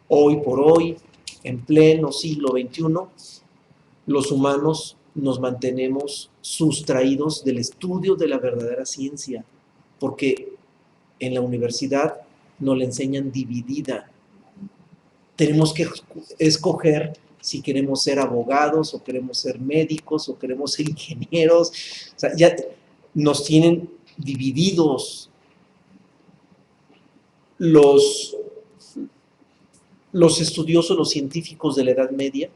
hoy por hoy, en pleno siglo XXI, los humanos nos mantenemos sustraídos del estudio de la verdadera ciencia, porque en la universidad nos la enseñan dividida. Tenemos que escoger si queremos ser abogados, o queremos ser médicos, o queremos ser ingenieros. O sea, ya nos tienen divididos. Los estudiosos, los científicos de la Edad Media,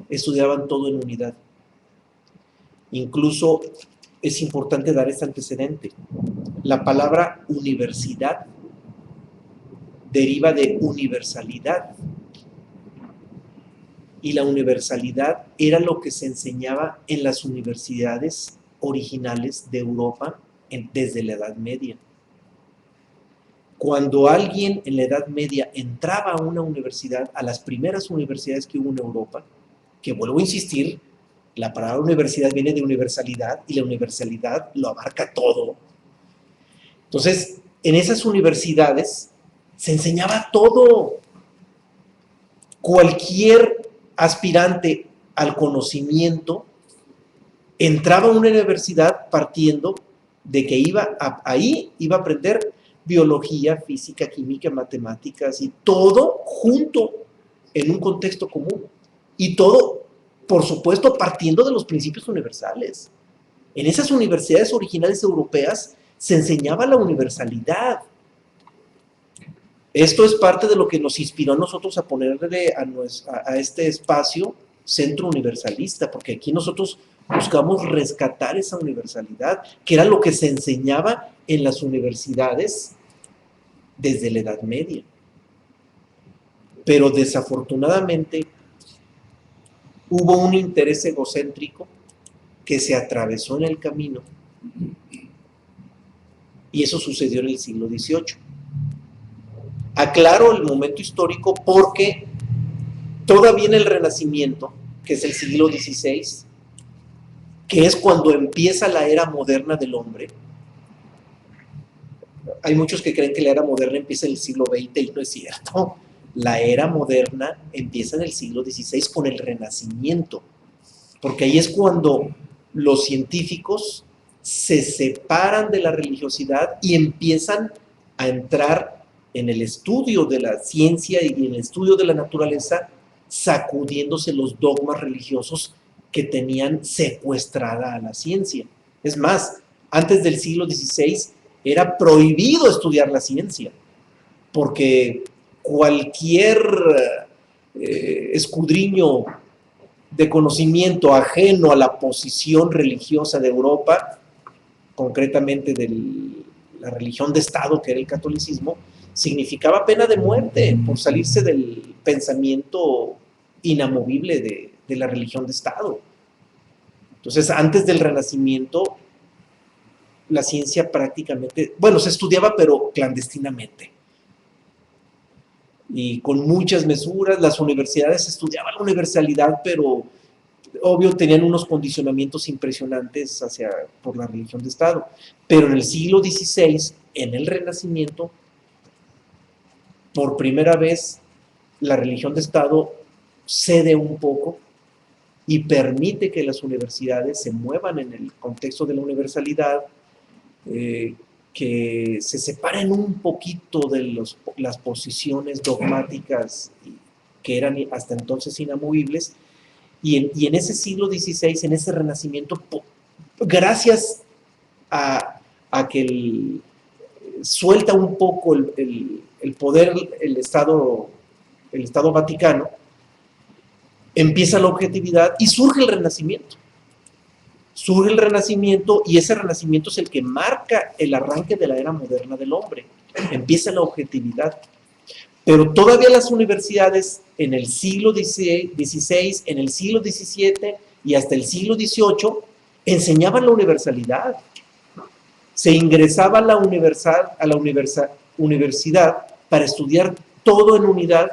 estudiaban todo en unidad. Incluso es importante dar este antecedente. La palabra universidad deriva de universalidad. Y la universalidad era lo que se enseñaba en las universidades originales de Europa desde la Edad Media. Cuando alguien en la Edad Media entraba a una universidad, a las primeras universidades que hubo en Europa, que vuelvo a insistir, la palabra universidad viene de universalidad y la universalidad lo abarca todo. Entonces, en esas universidades se enseñaba todo. Cualquier aspirante al conocimiento entraba a una universidad partiendo de que ahí iba a aprender biología, física, química, matemáticas y todo junto en un contexto común. Y todo, por supuesto, partiendo de los principios universales. En esas universidades originales europeas se enseñaba la universalidad. Esto es parte de lo que nos inspiró a nosotros a ponerle a este espacio centro universalista, porque aquí nosotros buscamos rescatar esa universalidad, que era lo que se enseñaba en las universidades desde la Edad Media. Pero desafortunadamente hubo un interés egocéntrico que se atravesó en el camino, y eso sucedió en el siglo XVIII. Aclaro el momento histórico porque todavía en el Renacimiento, que es el siglo XVI, que es cuando empieza la era moderna del hombre. Hay muchos que creen que la era moderna empieza en el siglo XX y no es cierto. La era moderna empieza en el siglo XVI con el Renacimiento, porque ahí es cuando los científicos se separan de la religiosidad y empiezan a entrar en el estudio de la ciencia y en el estudio de la naturaleza, sacudiéndose los dogmas religiosos que tenían secuestrada a la ciencia. Es más, antes del siglo XVI era prohibido estudiar la ciencia, porque cualquier escudriño de conocimiento ajeno a la posición religiosa de Europa, concretamente de la religión de Estado, que era el catolicismo, significaba pena de muerte por salirse del pensamiento inamovible de la religión de Estado. Entonces, antes del Renacimiento, la ciencia prácticamente, bueno, se estudiaba, pero clandestinamente. Y con muchas mesuras, las universidades estudiaban la universalidad, pero obvio tenían unos condicionamientos impresionantes por la religión de Estado. Pero en el siglo XVI, en el Renacimiento, por primera vez, la religión de Estado cede un poco y permite que las universidades se muevan en el contexto de la universalidad, que se separen un poquito de las posiciones dogmáticas que eran hasta entonces inamovibles, y en ese siglo XVI, en ese renacimiento, gracias a que suelta un poco el poder, el Estado Vaticano, empieza la objetividad y surge el Renacimiento. Surge el Renacimiento y ese Renacimiento es el que marca el arranque de la era moderna del hombre. Empieza la objetividad. Pero todavía las universidades en el siglo XVI, en el siglo XVII y hasta el siglo XVIII enseñaban la universalidad. Se ingresaba a la universidad para estudiar todo en unidad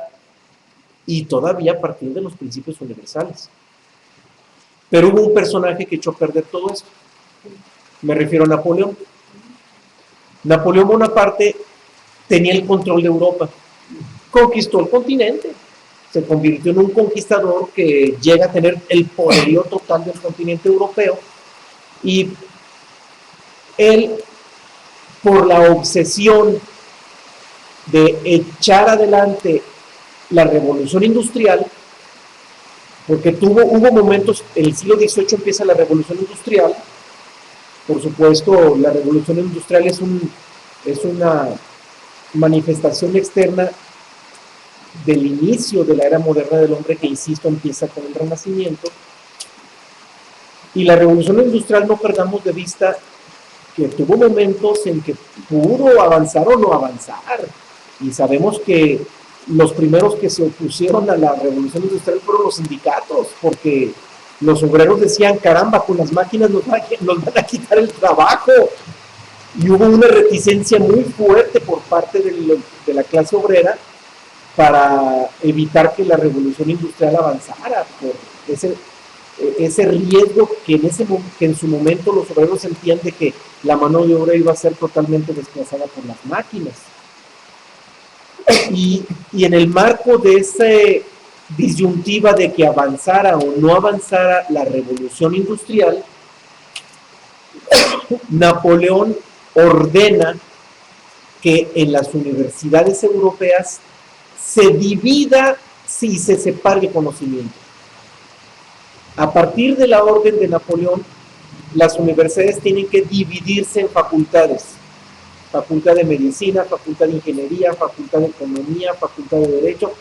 y todavía a partir de los principios universales. Pero hubo un personaje que echó a perder todo esto. Me refiero a Napoleón. Napoleón Bonaparte tenía el control de Europa. Conquistó el continente. Se convirtió en un conquistador que llega a tener el poderío total del continente europeo. Y él, por la obsesión de echar adelante la revolución industrial, porque hubo momentos, en el siglo XVIII empieza la revolución industrial. Por supuesto, la revolución industrial es una manifestación externa del inicio de la era moderna del hombre, que, insisto, empieza con el Renacimiento. Y la revolución industrial, no perdamos de vista que tuvo momentos en que pudo avanzar o no avanzar. Y sabemos que los primeros que se opusieron a la revolución industrial fueron los sindicatos, porque los obreros decían, caramba, con las máquinas nos van a quitar el trabajo. Y hubo una reticencia muy fuerte por parte de la clase obrera para evitar que la revolución industrial avanzara, por ese riesgo que en su momento los obreros sentían de que la mano de obra iba a ser totalmente desplazada por las máquinas. Y en el marco de esa disyuntiva de que avanzara o no avanzara la revolución industrial, Napoleón ordena que en las universidades europeas se divida y se separe el conocimiento. A partir de la orden de Napoleón, las universidades tienen que dividirse en facultades. Facultad de Medicina, Facultad de Ingeniería, Facultad de Economía, Facultad de Derecho.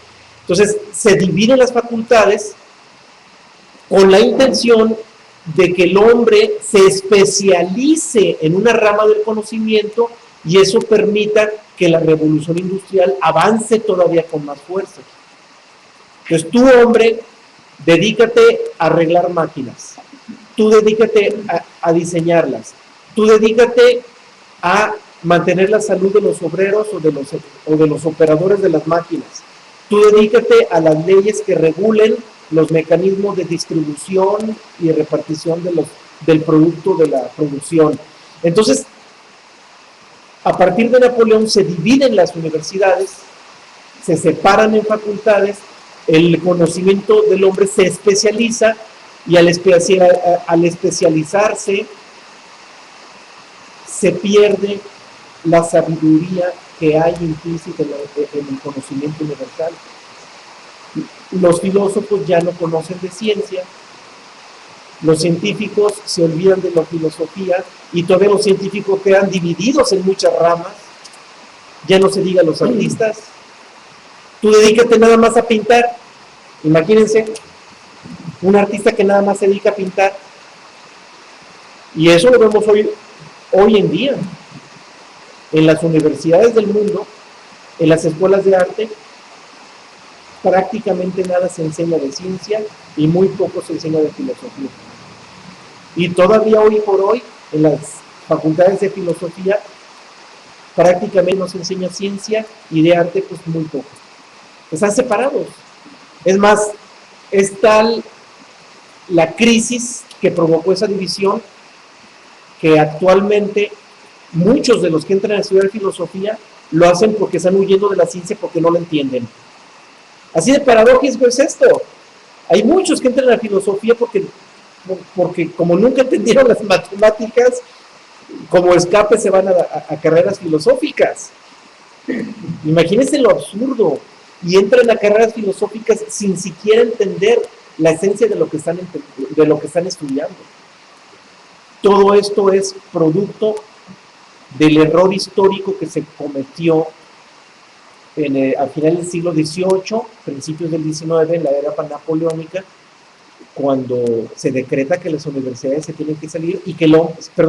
Entonces, se dividen las facultades con la intención de que el hombre se especialice en una rama del conocimiento y eso permita que la revolución industrial avance todavía con más fuerza. Entonces, tú, hombre, dedícate a arreglar máquinas, tú dedícate a diseñarlas, tú dedícate a mantener la salud de los obreros o de los operadores de las máquinas, tú dedícate a las leyes que regulen los mecanismos de distribución y de repartición del producto de la producción. Entonces, a partir de Napoleón se dividen las universidades, se separan en facultades, el conocimiento del hombre se especializa y al especializarse se pierde la sabiduría que hay implícita en el conocimiento universal. Los filósofos ya no conocen de ciencia, los científicos se olvidan de la filosofía y todavía los científicos quedan divididos en muchas ramas, ya no se diga los artistas. Tú dedícate nada más a pintar. Imagínense, un artista que nada más se dedica a pintar. Y eso lo vemos hoy en día. En las universidades del mundo, en las escuelas de arte, prácticamente nada se enseña de ciencia y muy poco se enseña de filosofía. Y todavía hoy por hoy, en las facultades de filosofía, prácticamente no se enseña ciencia y de arte pues muy poco. Están separados. Es más, es tal la crisis que provocó esa división que actualmente muchos de los que entran a estudiar filosofía lo hacen porque están huyendo de la ciencia porque no la entienden. Así de paradójico es esto. Hay muchos que entran a filosofía porque como nunca entendieron las matemáticas, como escape se van a carreras filosóficas. Imagínense lo absurdo. Y entran a carreras filosóficas sin siquiera entender la esencia de lo que están estudiando. Todo esto es producto del error histórico que se cometió al final del siglo XVIII, principios del XIX, en la era napoleónica, cuando se decreta que las universidades se tienen que salir y que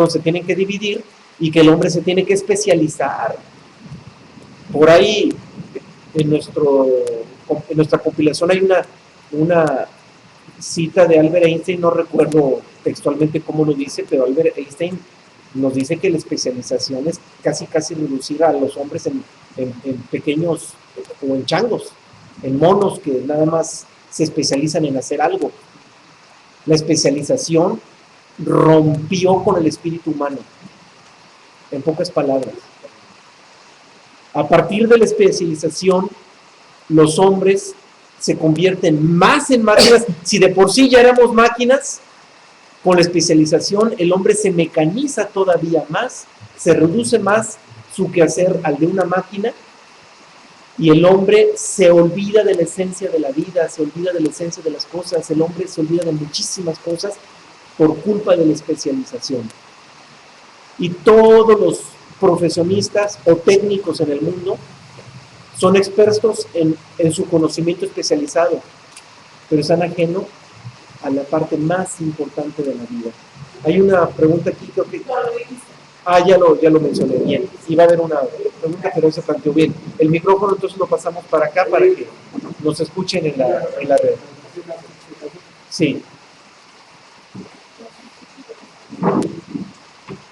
se tienen que dividir y que el hombre se tiene que especializar. Por ahí en nuestra compilación hay una cita de Albert Einstein, no recuerdo textualmente cómo lo dice, pero Albert Einstein nos dice que la especialización es casi reducir a los hombres en pequeños o en changos, en monos que nada más se especializan en hacer algo. La especialización rompió con el espíritu humano, en pocas palabras. A partir de la especialización, los hombres se convierten más en máquinas. Si de por sí ya éramos máquinas, con la especialización el hombre se mecaniza todavía más, se reduce más su quehacer al de una máquina y el hombre se olvida de la esencia de la vida, se olvida de la esencia de las cosas, el hombre se olvida de muchísimas cosas por culpa de la especialización. Y todos los profesionistas o técnicos en el mundo son expertos en su conocimiento especializado, pero están ajenos a la parte más importante de la vida. Hay una pregunta aquí, creo que... Ya lo mencioné bien. Iba a haber una pregunta, pero se planteó bien. El micrófono entonces lo pasamos para acá para que nos escuchen en la red. Sí.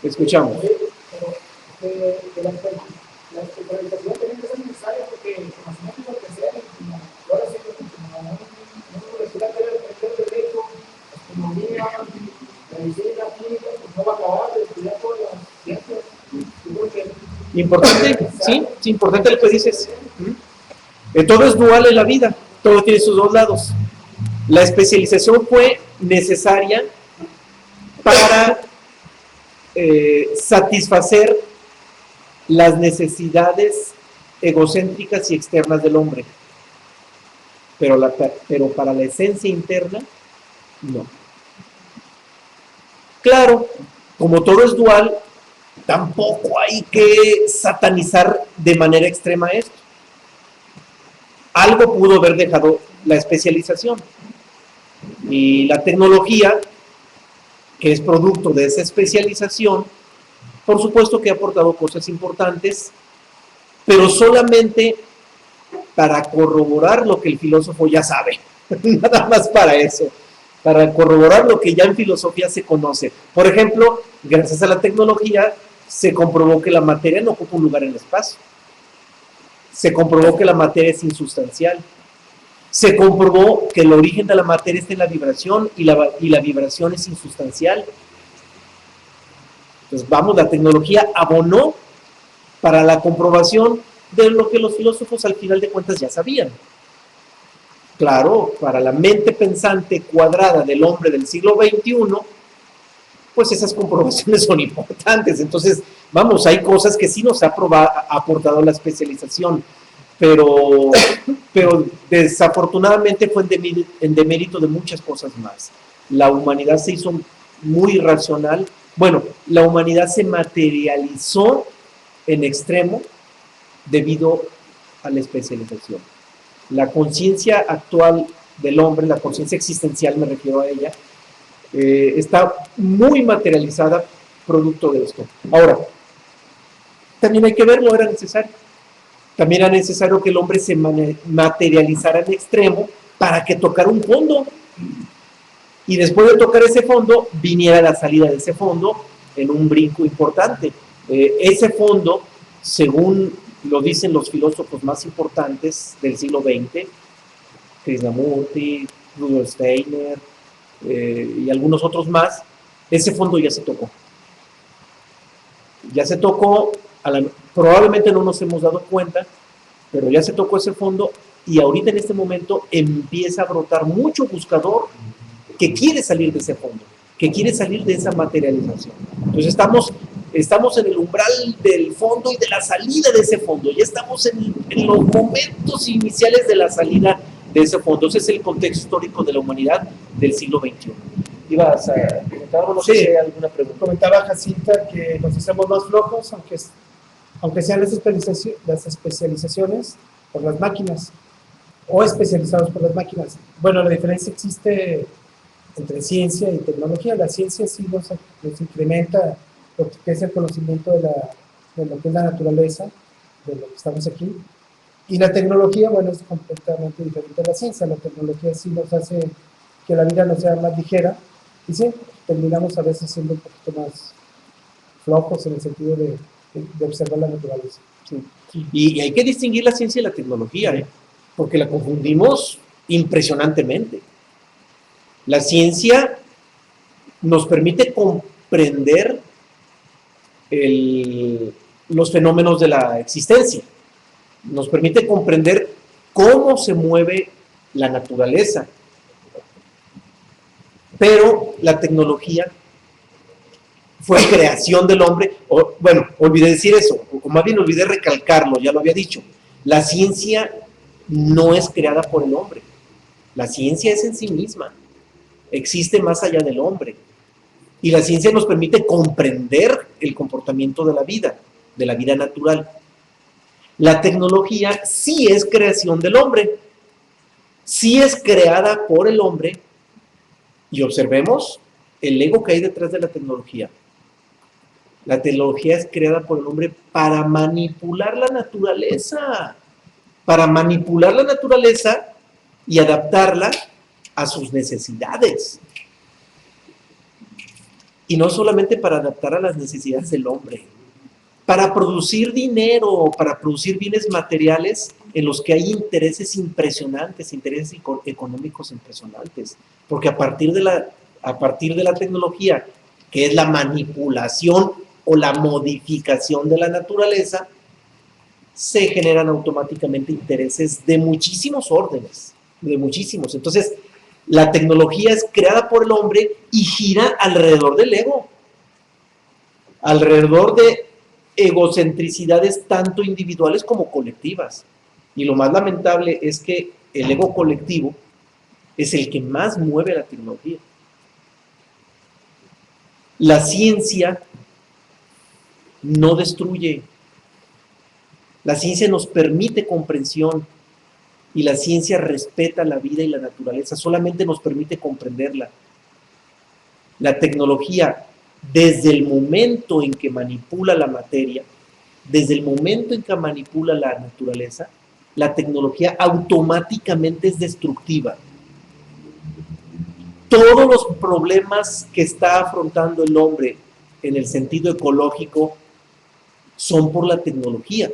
Escuchamos.
La especialización tiene que ser necesaria porque el conocimiento es lo que sea, ahora sí, como una universidad que el derecho, economía, medicina, química, pues no va a acabar de estudiar todas las ciencias.
Importante, sí, es importante lo que dices. Todo es dual en la vida, todo tiene sus dos lados. La especialización fue necesaria para satisfacer las necesidades egocéntricas y externas del hombre, pero para la esencia interna, no. Claro, como todo es dual, tampoco hay que satanizar de manera extrema esto. Algo pudo haber dejado la especialización, y la tecnología, que es producto de esa especialización, por supuesto que ha aportado cosas importantes, pero solamente para corroborar lo que el filósofo ya sabe, nada más para eso, para corroborar lo que ya en filosofía se conoce. Por ejemplo, gracias a la tecnología se comprobó que la materia no ocupa un lugar en el espacio, se comprobó que la materia es insustancial, se comprobó que el origen de la materia está en la vibración y la vibración es insustancial. Entonces, vamos, la tecnología abonó para la comprobación de lo que los filósofos al final de cuentas ya sabían. Claro, para la mente pensante cuadrada del hombre del siglo XXI, pues esas comprobaciones son importantes. Entonces, vamos, hay cosas que sí nos ha aportado la especialización, pero desafortunadamente fue en demérito de muchas cosas más. La humanidad se hizo muy irracional. Bueno, la humanidad se materializó en extremo debido a la especialización. La conciencia actual del hombre, la conciencia existencial, me refiero a ella, está muy materializada producto de esto. Ahora, también hay que verlo, era necesario. También era necesario que el hombre se materializara en extremo para que tocara un fondo. Y después de tocar ese fondo, viniera la salida de ese fondo en un brinco importante. Ese fondo, según lo dicen los filósofos más importantes del siglo XX, Krishnamurti, Rudolf Steiner y algunos otros más, ese fondo ya se tocó. Ya se tocó, probablemente no nos hemos dado cuenta, pero ya se tocó ese fondo y ahorita en este momento empieza a brotar mucho buscador que quiere salir de ese fondo, que quiere salir de esa materialización. Entonces estamos en el umbral del fondo y de la salida de ese fondo, ya estamos en los momentos iniciales de la salida de ese fondo. Ese es el contexto histórico de la humanidad del siglo XXI. ¿Ibas a comentar algo? No sé si hay alguna pregunta.
Comentaba Jacinta que nos hacemos más flojos, aunque sean las especializaciones por las máquinas o especializados por las máquinas. Bueno, la diferencia existe entre ciencia y tecnología. La ciencia sí nos incrementa lo que es el conocimiento de lo que es la naturaleza, de lo que estamos aquí. Y la tecnología, bueno, es completamente diferente a la ciencia. La tecnología sí nos hace que la vida nos sea más ligera. Y sí, terminamos a veces siendo un poquito más flojos en el sentido de observar la naturaleza.
Sí. Y hay que distinguir la ciencia y la tecnología, porque la confundimos impresionantemente. La ciencia nos permite comprender los fenómenos de la existencia, nos permite comprender cómo se mueve la naturaleza, pero la tecnología fue creación del hombre. Bueno, olvidé decir eso, o más bien olvidé recalcarlo, ya lo había dicho. La ciencia no es creada por el hombre, la ciencia es en sí misma, existe más allá del hombre. Y la ciencia nos permite comprender el comportamiento de la vida natural. La tecnología sí es creación del hombre, sí es creada por el hombre, y observemos el ego que hay detrás de la tecnología. La tecnología es creada por el hombre para manipular la naturaleza. Para manipular la naturaleza y adaptarla a sus necesidades. Y no solamente para adaptar a las necesidades del hombre, para producir dinero, para producir bienes materiales en los que hay intereses impresionantes, intereses económicos impresionantes, porque a partir de la tecnología, que es la manipulación o la modificación de la naturaleza, se generan automáticamente intereses de muchísimos órdenes, de muchísimos. Entonces, la tecnología es creada por el hombre y gira alrededor del ego, alrededor de egocentricidades tanto individuales como colectivas. Y lo más lamentable es que el ego colectivo es el que más mueve la tecnología. La ciencia no destruye. La ciencia nos permite comprensión y la ciencia respeta la vida y la naturaleza, solamente nos permite comprenderla. La tecnología, desde el momento en que manipula la materia, desde el momento en que manipula la naturaleza, la tecnología automáticamente es destructiva. Todos los problemas que está afrontando el hombre en el sentido ecológico son por la tecnología.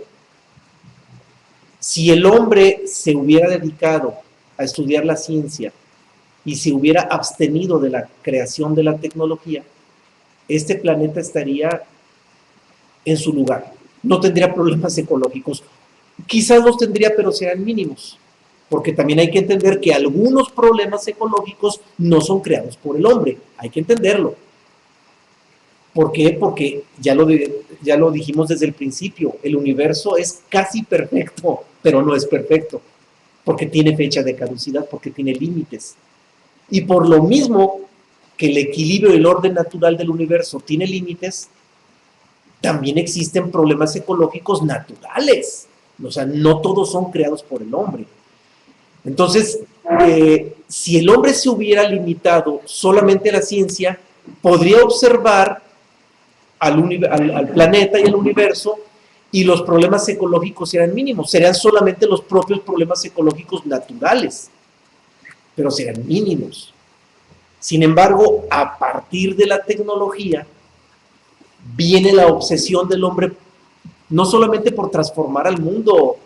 Si el hombre se hubiera dedicado a estudiar la ciencia y se hubiera abstenido de la creación de la tecnología, este planeta estaría en su lugar. No tendría problemas ecológicos. Quizás los tendría, pero serán mínimos. Porque también hay que entender que algunos problemas ecológicos no son creados por el hombre. Hay que entenderlo. ¿Por qué? Porque ya lo dijimos desde el principio, el universo es casi perfecto, pero no es perfecto, porque tiene fecha de caducidad, porque tiene límites. Y por lo mismo que el equilibrio y el orden natural del universo tiene límites, también existen problemas ecológicos naturales. O sea, no todos son creados por el hombre. Entonces, si el hombre se hubiera limitado solamente a la ciencia, podría observar al planeta y al universo, y los problemas ecológicos serán mínimos, serían solamente los propios problemas ecológicos naturales, pero serán mínimos. Sin embargo, a partir de la tecnología, viene la obsesión del hombre, no solamente por transformar al mundo,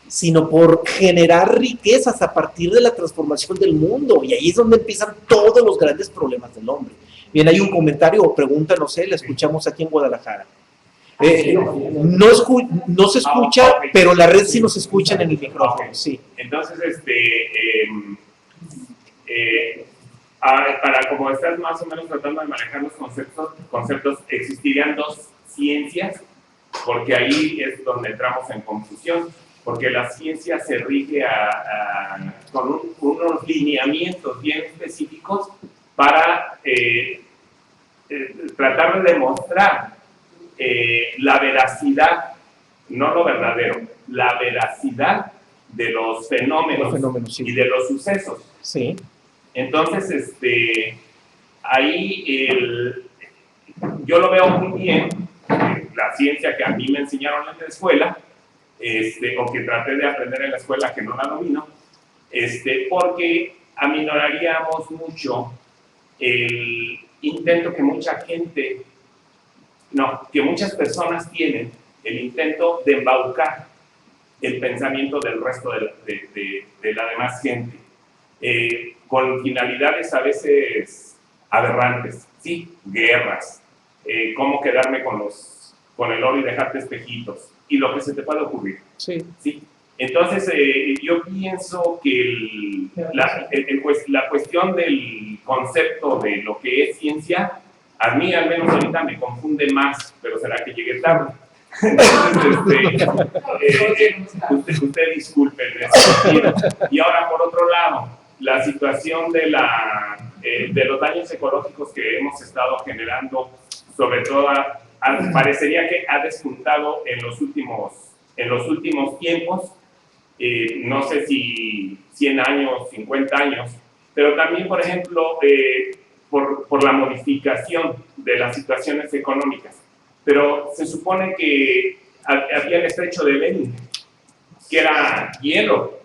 sino por generar riquezas a partir de la transformación del mundo, y ahí es donde empiezan todos los grandes problemas del hombre. Bien, hay un comentario o pregunta, no sé, la escuchamos aquí en Guadalajara. No se escucha, pero la red sí nos escuchan en el micrófono, sí.
Entonces, para como estás más o menos tratando de manejar los conceptos, existirían dos ciencias, porque ahí es donde entramos en confusión, porque la ciencia se rige con unos lineamientos bien específicos para tratar de demostrar la veracidad, no lo verdadero, la veracidad de los fenómenos,
sí.
Y de los sucesos.
Sí.
Entonces, ahí yo lo veo muy bien, la ciencia que a mí me enseñaron en la escuela, o que traté de aprender en la escuela que no la domino, porque aminoraríamos mucho el intento que que muchas personas tienen, el intento de embaucar el pensamiento del resto de la demás gente, con finalidades a veces aberrantes, ¿sí? Guerras, cómo quedarme con el oro y dejarte espejitos, y lo que se te puede ocurrir.
Sí.
¿Sí? Entonces, yo pienso que la cuestión del concepto de lo que es ciencia, a mí al menos ahorita me confunde más, pero será que llegué tarde. Entonces, usted disculpe. Y ahora, por otro lado, la situación de los daños ecológicos que hemos estado generando, sobre todo, parecería que ha despuntado en los últimos tiempos, no sé si 100 años, 50 años, pero también, por ejemplo, por la modificación de las situaciones económicas. Pero se supone que había el estrecho de Bering, que era hielo.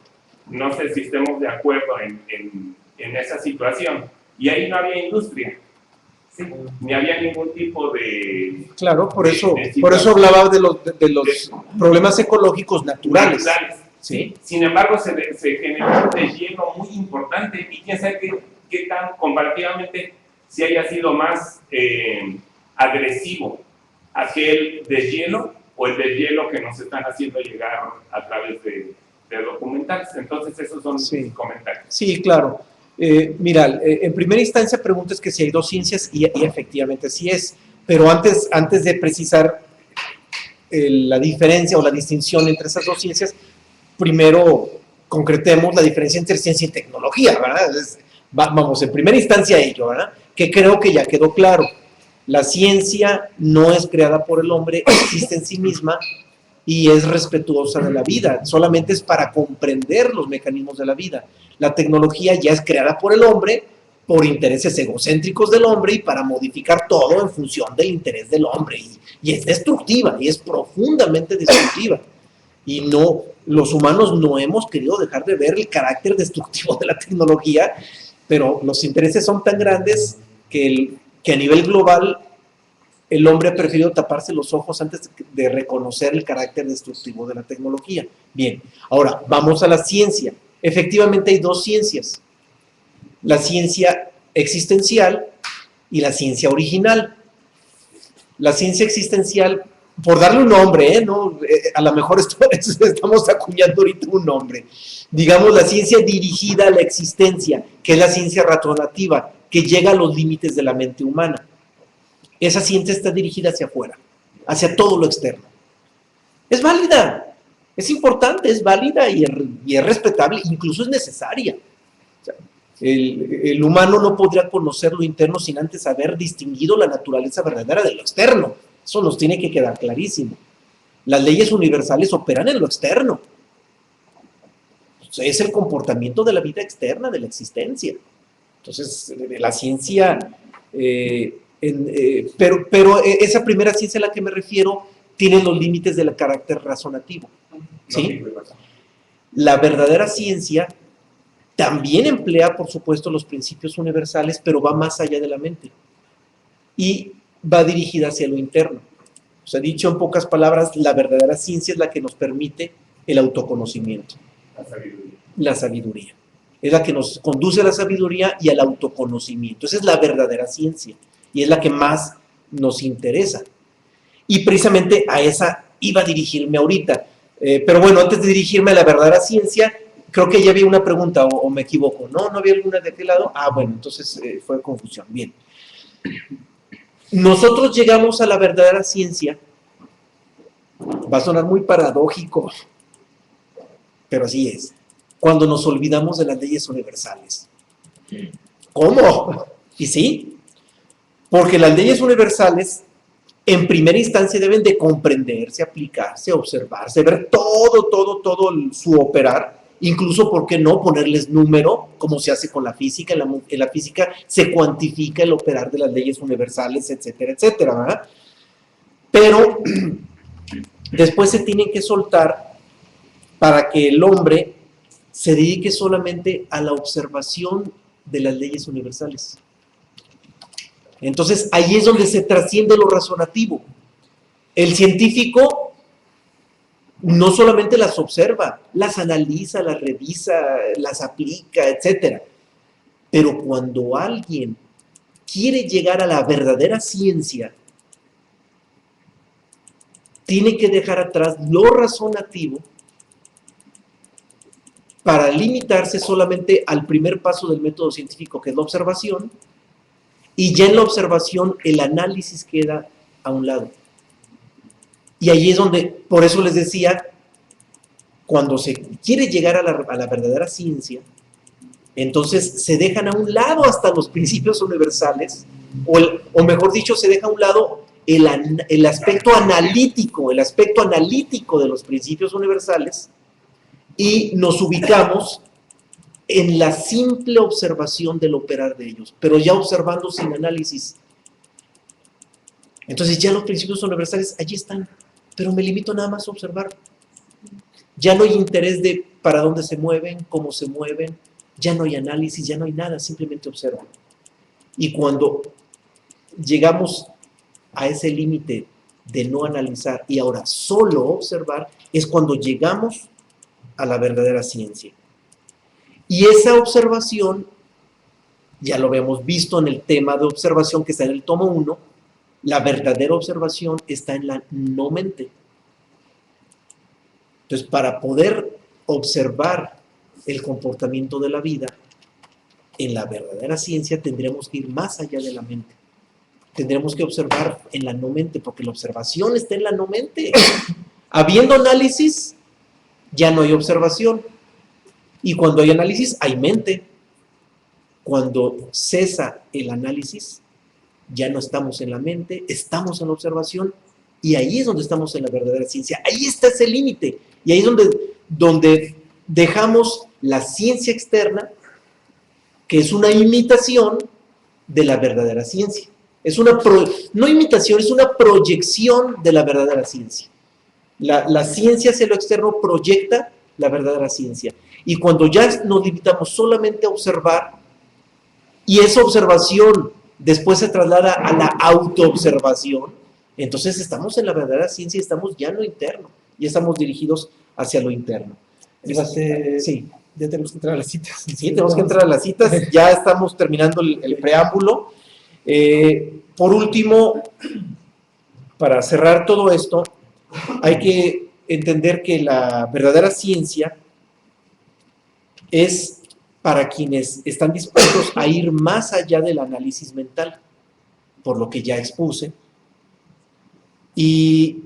No sé si estemos de acuerdo en esa situación. Y ahí no había industria, ¿sí? Ni había ningún tipo de...
Claro, por eso
situación.
hablaba de los problemas ecológicos naturales.
¿Sí? Sin embargo, se generó un deshielo muy importante y quién sabe qué tan comparativamente si haya sido más agresivo aquel deshielo o el deshielo que nos están haciendo llegar a través de documentales. Entonces, esos son mis comentarios.
Sí, claro. Mira, en primera instancia preguntas que si hay dos ciencias y efectivamente sí es, pero antes de precisar la diferencia o la distinción entre esas dos ciencias, primero concretemos la diferencia entre ciencia y tecnología, ¿verdad? Vamos, en primera instancia ello, ¿verdad? Que creo que ya quedó claro. La ciencia no es creada por el hombre, existe en sí misma y es respetuosa de la vida, solamente es para comprender los mecanismos de la vida. La tecnología ya es creada por el hombre, por intereses egocéntricos del hombre y para modificar todo en función del interés del hombre. Y es destructiva, y es profundamente destructiva. Y no, los humanos no hemos querido dejar de ver el carácter destructivo de la tecnología, pero los intereses son tan grandes que a nivel global el hombre ha preferido taparse los ojos antes de reconocer el carácter destructivo de la tecnología. Bien, ahora vamos a la ciencia. Efectivamente hay dos ciencias, la ciencia existencial y la ciencia original. La ciencia existencial, por darle un nombre, ¿no? A lo mejor estamos acuñando ahorita un nombre. Digamos la ciencia dirigida a la existencia, que es la ciencia razonativa, que llega a los límites de la mente humana. Esa ciencia está dirigida hacia afuera, hacia todo lo externo. Es válida, es importante, es válida y es respetable, incluso es necesaria. O sea, el humano no podría conocer lo interno sin antes haber distinguido la naturaleza verdadera de lo externo. Eso nos tiene que quedar clarísimo. Las leyes universales operan en lo externo. O sea, es el comportamiento de la vida externa, de la existencia. Entonces, la ciencia, pero esa primera ciencia a la que me refiero tiene los límites del carácter razonativo, ¿sí? La verdadera ciencia también emplea, por supuesto, los principios universales, pero va más allá de la mente y va dirigida hacia lo interno. O sea, dicho en pocas palabras, la verdadera ciencia es la que nos permite el autoconocimiento, la sabiduría. Es la que nos conduce a la sabiduría y al autoconocimiento. Esa es la verdadera ciencia y es la que más nos interesa. Y precisamente a esa iba a dirigirme ahorita. Pero bueno, antes de dirigirme a la verdadera ciencia, creo que ya había una pregunta o me equivoco. ¿No había alguna de aquel lado? Ah, bueno, entonces fue confusión. Bien. Nosotros llegamos a la verdadera ciencia. Va a sonar muy paradójico, pero así es. Cuando nos olvidamos de las leyes universales. ¿Cómo? Y sí, porque las leyes universales en primera instancia deben de comprenderse, aplicarse, observarse, ver todo su operar, incluso, ¿por qué no?, ponerles número, como se hace con la física. En la física se cuantifica el operar de las leyes universales, etcétera, etcétera, ¿verdad? Pero después se tienen que soltar para que el hombre se dedique solamente a la observación de las leyes universales. Entonces, ahí es donde se trasciende lo razonativo. El científico no solamente las observa, las analiza, las revisa, las aplica, etc. Pero cuando alguien quiere llegar a la verdadera ciencia, tiene que dejar atrás lo razonativo para limitarse solamente al primer paso del método científico, que es la observación, y ya en la observación el análisis queda a un lado. Y ahí es donde, por eso les decía, cuando se quiere llegar a la verdadera ciencia, entonces se dejan a un lado hasta los principios universales, o mejor dicho, se deja a un lado el aspecto analítico de los principios universales, y nos ubicamos en la simple observación del operar de ellos, pero ya observando sin análisis. Entonces ya los principios universales allí están, pero me limito nada más a observar. Ya no hay interés de para dónde se mueven, cómo se mueven, ya no hay análisis, ya no hay nada, simplemente observo. Y cuando llegamos a ese límite de no analizar y ahora solo observar, es cuando llegamos a la verdadera ciencia. Y esa observación, ya lo habíamos visto en el tema de observación que está en el tomo 1, la verdadera observación está en la no mente. Entonces, para poder observar el comportamiento de la vida, en la verdadera ciencia tendremos que ir más allá de la mente. Tendremos que observar en la no mente, porque la observación está en la no mente. Habiendo análisis, ya no hay observación. Y cuando hay análisis, hay mente. Cuando cesa el análisis, ya no estamos en la mente, estamos en la observación, y ahí es donde estamos en la verdadera ciencia. Ahí está ese límite. Y ahí es donde dejamos la ciencia externa, que es una imitación de la verdadera ciencia. Es una no imitación, es una proyección de la verdadera ciencia. La ciencia hacia lo externo proyecta la verdadera ciencia. Y cuando ya nos limitamos solamente a observar, y esa observación después se traslada a la autoobservación, entonces estamos en la verdadera ciencia y estamos ya en lo interno, y estamos dirigidos hacia lo interno. Sí.
Ya tenemos que entrar a las citas.
Sí, tenemos que entrar a las citas, ya estamos terminando el preámbulo. Por último, para cerrar todo esto, hay que entender que la verdadera ciencia es para quienes están dispuestos a ir más allá del análisis mental, por lo que ya expuse, y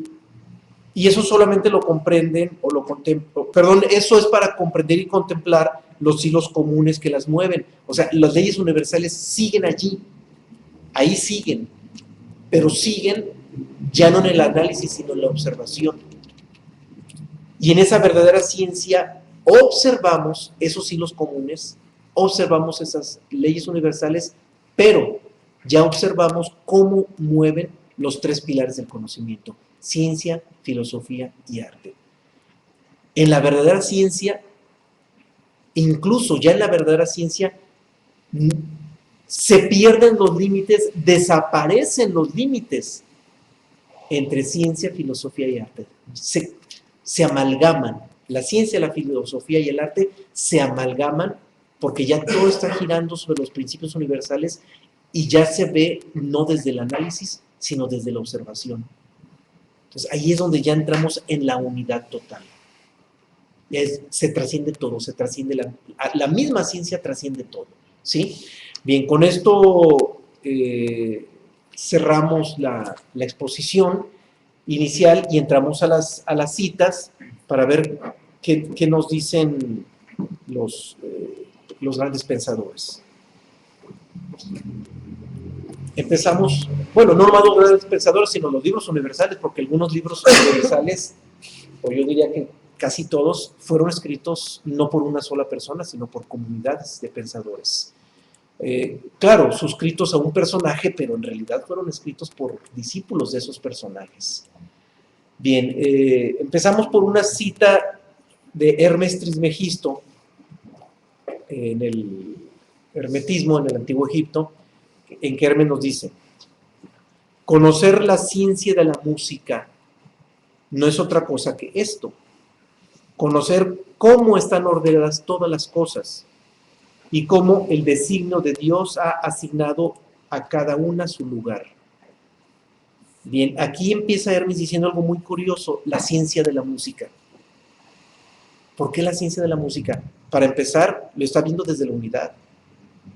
eso solamente lo comprenden o lo contemplan, perdón, eso es para comprender y contemplar los hilos comunes que las mueven. O sea, las leyes universales siguen allí, ahí siguen, pero siguen ya no en el análisis, sino en la observación. Y en esa verdadera ciencia observamos esos hilos comunes, observamos esas leyes universales, pero ya observamos cómo mueven los tres pilares del conocimiento: ciencia, filosofía y arte. En la verdadera ciencia, incluso ya en la verdadera ciencia, se pierden los límites, desaparecen los límites entre ciencia, filosofía y arte. Se amalgaman. La ciencia, la filosofía y el arte se amalgaman porque ya todo está girando sobre los principios universales y ya se ve no desde el análisis, sino desde la observación. Entonces ahí es donde ya entramos en la unidad total. Se trasciende todo, se trasciende la misma ciencia trasciende todo, ¿sí? Bien, con esto cerramos la exposición inicial y entramos a las citas para ver qué nos dicen los grandes pensadores. Empezamos, bueno, no nomás los grandes pensadores, sino los libros universales, porque algunos libros universales, o yo diría que casi todos, fueron escritos no por una sola persona, sino por comunidades de pensadores. Claro, suscritos a un personaje, pero en realidad fueron escritos por discípulos de esos personajes. Bien, empezamos por una cita de Hermes Trismegisto en el hermetismo en el Antiguo Egipto, en que Hermes nos dice: conocer la ciencia de la música no es otra cosa que esto: conocer cómo están ordenadas todas las cosas y cómo el designio de Dios ha asignado a cada una su lugar. Bien, aquí empieza Hermes diciendo algo muy curioso: la ciencia de la música. ¿Por qué la ciencia de la música? Para empezar, lo está viendo desde la unidad.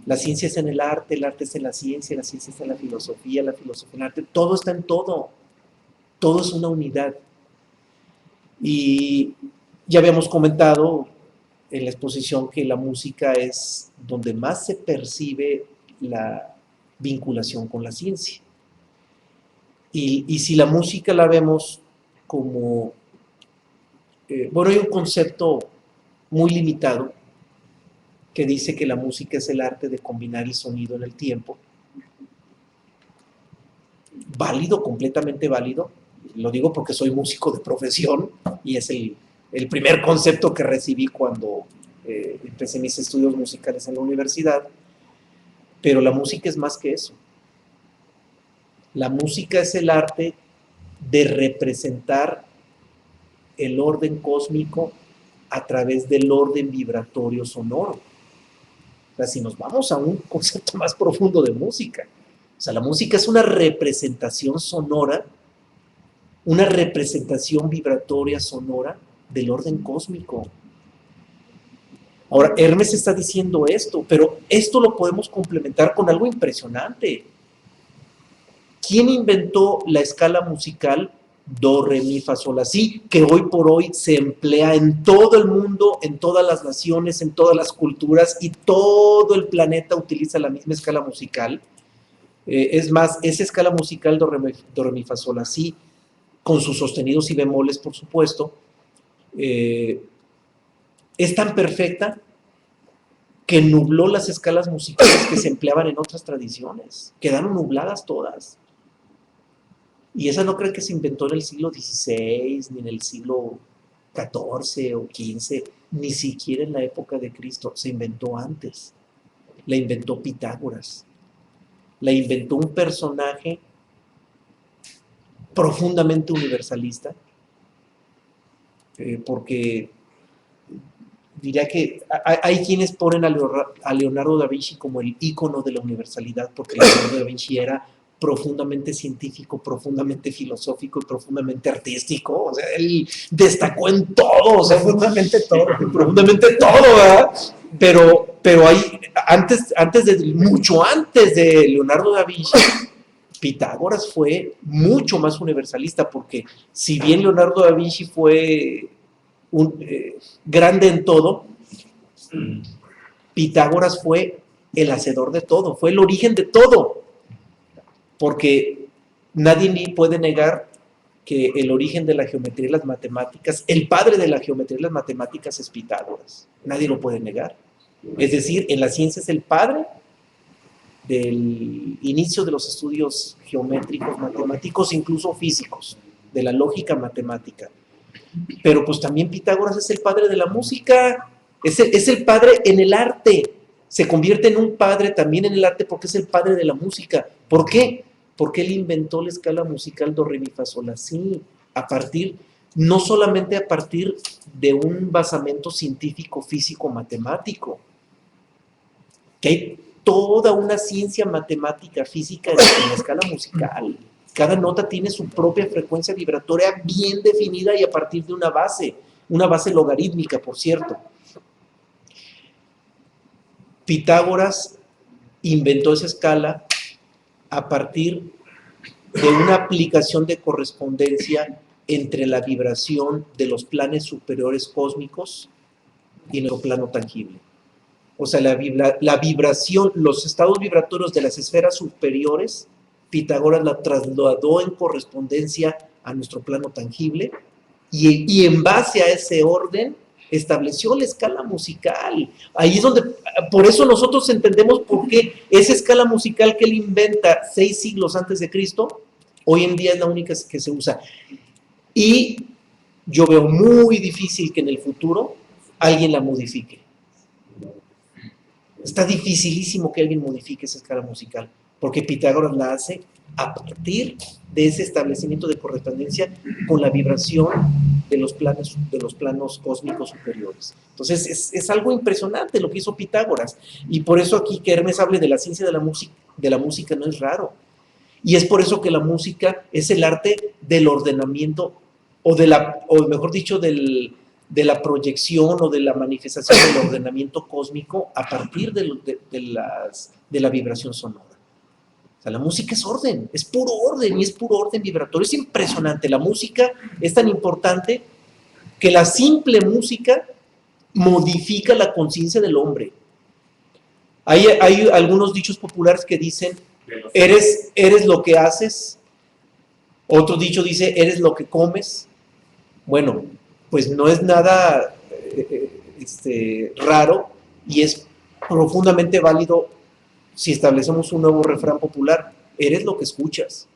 La ciencia es en el arte es en la ciencia está en la filosofía en el arte, todo está en todo. Todo es una unidad. Y ya habíamos comentado en la exposición que la música es donde más se percibe la vinculación con la ciencia. Y si la música la vemos como... bueno, hay un concepto muy limitado que dice que la música es el arte de combinar el sonido en el tiempo. Válido, completamente válido. Lo digo porque soy músico de profesión y es el primer concepto que recibí cuando empecé mis estudios musicales en la universidad. Pero la música es más que eso. La música es el arte de representar el orden cósmico a través del orden vibratorio sonoro. O sea, si nos vamos a un concepto más profundo de música, o sea, la música es una representación sonora, una representación vibratoria sonora del orden cósmico. Ahora, Hermes está diciendo esto, pero esto lo podemos complementar con algo impresionante. ¿Quién inventó la escala musical do, re, mi, fa, sol, la, si, que hoy por hoy se emplea en todo el mundo, en todas las naciones, en todas las culturas, y todo el planeta utiliza la misma escala musical? Es más, esa escala musical do, re, mi, fa, sol, la, si, con sus sostenidos y bemoles, por supuesto, es tan perfecta que nubló las escalas musicales que se empleaban en otras tradiciones. Quedaron nubladas todas. Y esa no creo que se inventó en el siglo XVI, ni en el siglo XIV o XV, ni siquiera en la época de Cristo. Se inventó antes. La inventó Pitágoras. La inventó un personaje profundamente universalista, porque diría que hay quienes ponen a Leonardo da Vinci como el ícono de la universalidad, porque Leonardo da Vinci era profundamente científico, profundamente filosófico y profundamente artístico. O sea, él destacó en todo, o sea, profundamente todo, ¿verdad? Pero hay, mucho antes de Leonardo da Vinci, Pitágoras fue mucho más universalista, porque si bien Leonardo da Vinci fue grande en todo, Pitágoras fue el hacedor de todo, fue el origen de todo, porque nadie ni puede negar que el origen de la geometría y las matemáticas, el padre de la geometría y las matemáticas es Pitágoras, nadie lo puede negar. Es decir, en la ciencia es el padre del inicio de los estudios geométricos, matemáticos, incluso físicos, de la lógica matemática. Pero pues también Pitágoras es el padre de la música, es el padre en el arte, se convierte en un padre también en el arte porque es el padre de la música. ¿Por qué? Porque él inventó la escala musical do, re, mi, fa, sol, la, si, no solamente a partir de un basamento científico, físico, matemático, que hay toda una ciencia matemática, física en la escala musical. Cada nota tiene su propia frecuencia vibratoria bien definida y a partir de una base logarítmica, por cierto. Pitágoras inventó esa escala a partir de una aplicación de correspondencia entre la vibración de los planes superiores cósmicos y nuestro plano tangible. O sea, la vibración, los estados vibratorios de las esferas superiores, Pitágoras la trasladó en correspondencia a nuestro plano tangible y en base a ese orden estableció la escala musical. Ahí es donde, por eso nosotros entendemos por qué esa escala musical que él inventa 6 siglos antes de Cristo, hoy en día es la única que se usa. Y yo veo muy difícil que en el futuro alguien la modifique. Está dificilísimo que alguien modifique esa escala musical, porque Pitágoras la hace a partir de ese establecimiento de correspondencia con la vibración de los planos cósmicos superiores. Entonces es algo impresionante lo que hizo Pitágoras, y por eso aquí que Hermes hable de la ciencia de la música no es raro, y es por eso que la música es el arte del ordenamiento, o mejor dicho, de la proyección o de la manifestación del ordenamiento cósmico a partir de la vibración sonora. O sea, la música es orden, es puro orden, y es puro orden vibratorio. Es impresionante. La música es tan importante que la simple música modifica la conciencia del hombre. Hay algunos dichos populares que dicen, eres lo que haces. Otro dicho dice, eres lo que comes. Bueno, pues no es nada raro, y es profundamente válido si establecemos un nuevo refrán popular: eres lo que escuchas.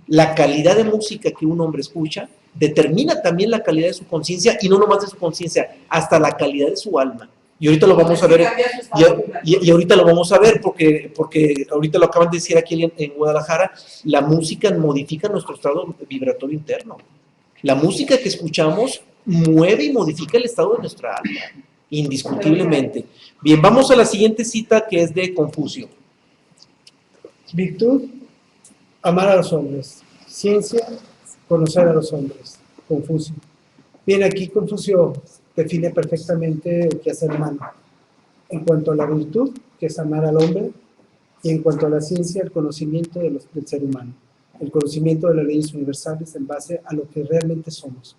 La calidad de música que un hombre escucha determina también la calidad de su conciencia, y no nomás de su conciencia, hasta la calidad de su alma. Y ahorita lo vamos a ver, y ahorita lo vamos a ver, porque ahorita lo acaban de decir aquí en Guadalajara, la música modifica nuestro estado vibratorio interno. La música que escuchamos mueve y modifica el estado de nuestra alma, indiscutiblemente. Bien, vamos a la siguiente cita, que es de Confucio.
Virtud, amar a los hombres. Ciencia, conocer a los hombres. Confucio. Bien, aquí Confucio define perfectamente el quehacer humano. En cuanto a la virtud, que es amar al hombre, y en cuanto a la ciencia, el conocimiento del ser humano. El conocimiento de las leyes universales en base a lo que realmente somos.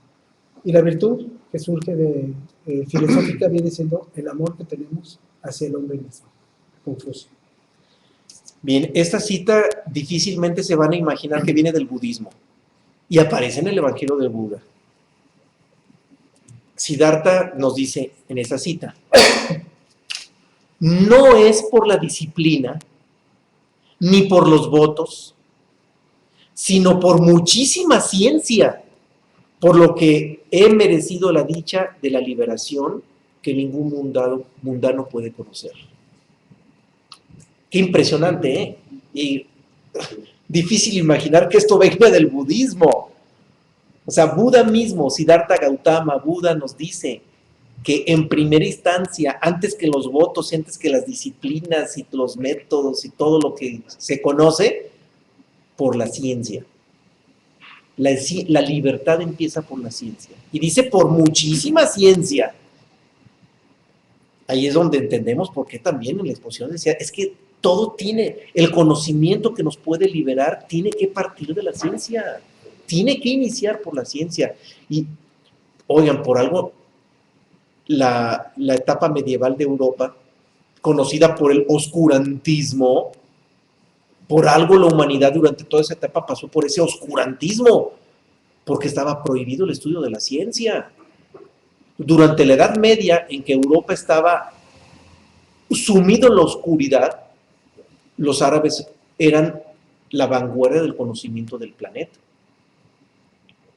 Y la virtud, que surge de filosófica, viene siendo el amor que tenemos hacia el hombre mismo. Confucio.
Bien, esta cita difícilmente se van a imaginar que viene del budismo, y aparece en el Evangelio del Buda. Siddhartha nos dice en esta cita: no es por la disciplina ni por los votos, sino por muchísima ciencia, por lo que he merecido la dicha de la liberación que ningún mundano puede conocer. Qué impresionante, ¿eh? Y difícil imaginar que esto venga del budismo. O sea, Buda mismo, Siddhartha Gautama, Buda nos dice que en primera instancia, antes que los votos, antes que las disciplinas y los métodos y todo lo que se conoce, por la ciencia. La libertad empieza por la ciencia. Y dice por muchísima ciencia. Ahí es donde entendemos por qué también en la exposición decía, es que todo tiene, el conocimiento que nos puede liberar tiene que partir de la ciencia. Tiene que iniciar por la ciencia. Y, oigan, por algo, la etapa medieval de Europa, conocida por el oscurantismo, por algo la humanidad durante toda esa etapa pasó por ese oscurantismo, porque estaba prohibido el estudio de la ciencia. Durante la Edad Media, en que Europa estaba sumido en la oscuridad, los árabes eran la vanguardia del conocimiento del planeta.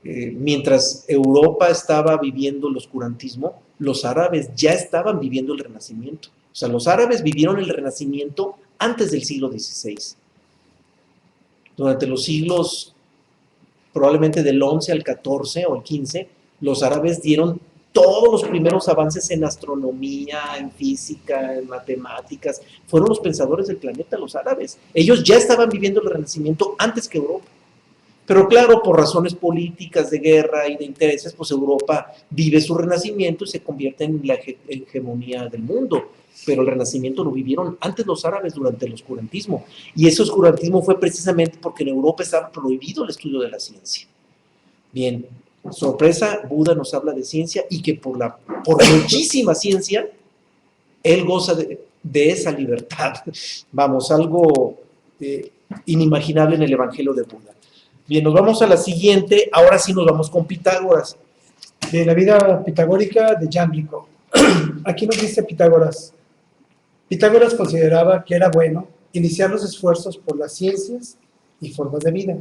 Mientras Europa estaba viviendo el oscurantismo, los árabes ya estaban viviendo el Renacimiento. O sea, los árabes vivieron el Renacimiento antes del siglo XVI. Durante los siglos probablemente del 11 al 14 o el 15, los árabes dieron todos los primeros avances en astronomía, en física, en matemáticas. Fueron los pensadores del planeta, los árabes. Ellos ya estaban viviendo el Renacimiento antes que Europa. Pero claro, por razones políticas, de guerra y de intereses, pues Europa vive su renacimiento y se convierte en la hegemonía del mundo. Pero el renacimiento lo vivieron antes los árabes durante el oscurantismo. Y ese oscurantismo fue precisamente porque en Europa estaba prohibido el estudio de la ciencia. Bien, sorpresa, Buda nos habla de ciencia y que por muchísima ciencia, él goza de esa libertad. Vamos, algo inimaginable en el Evangelio de Buda. Bien, nos vamos a la siguiente. Ahora sí nos vamos con Pitágoras.
De la vida pitagórica de Jámblico. Aquí nos dice Pitágoras. Pitágoras consideraba que era bueno iniciar los esfuerzos por las ciencias y formas de vida.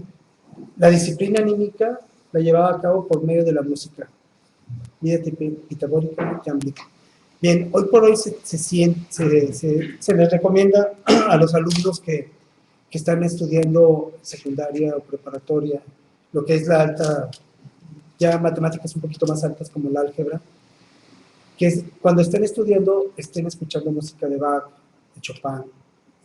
La disciplina anímica la llevaba a cabo por medio de la música. Vida pitagórica de Jámblico. Bien, hoy por hoy se les recomienda a los alumnos que están estudiando secundaria o preparatoria, lo que es la alta, ya matemáticas un poquito más altas como el álgebra, que cuando estén estudiando, estén escuchando música de Bach, de Chopin,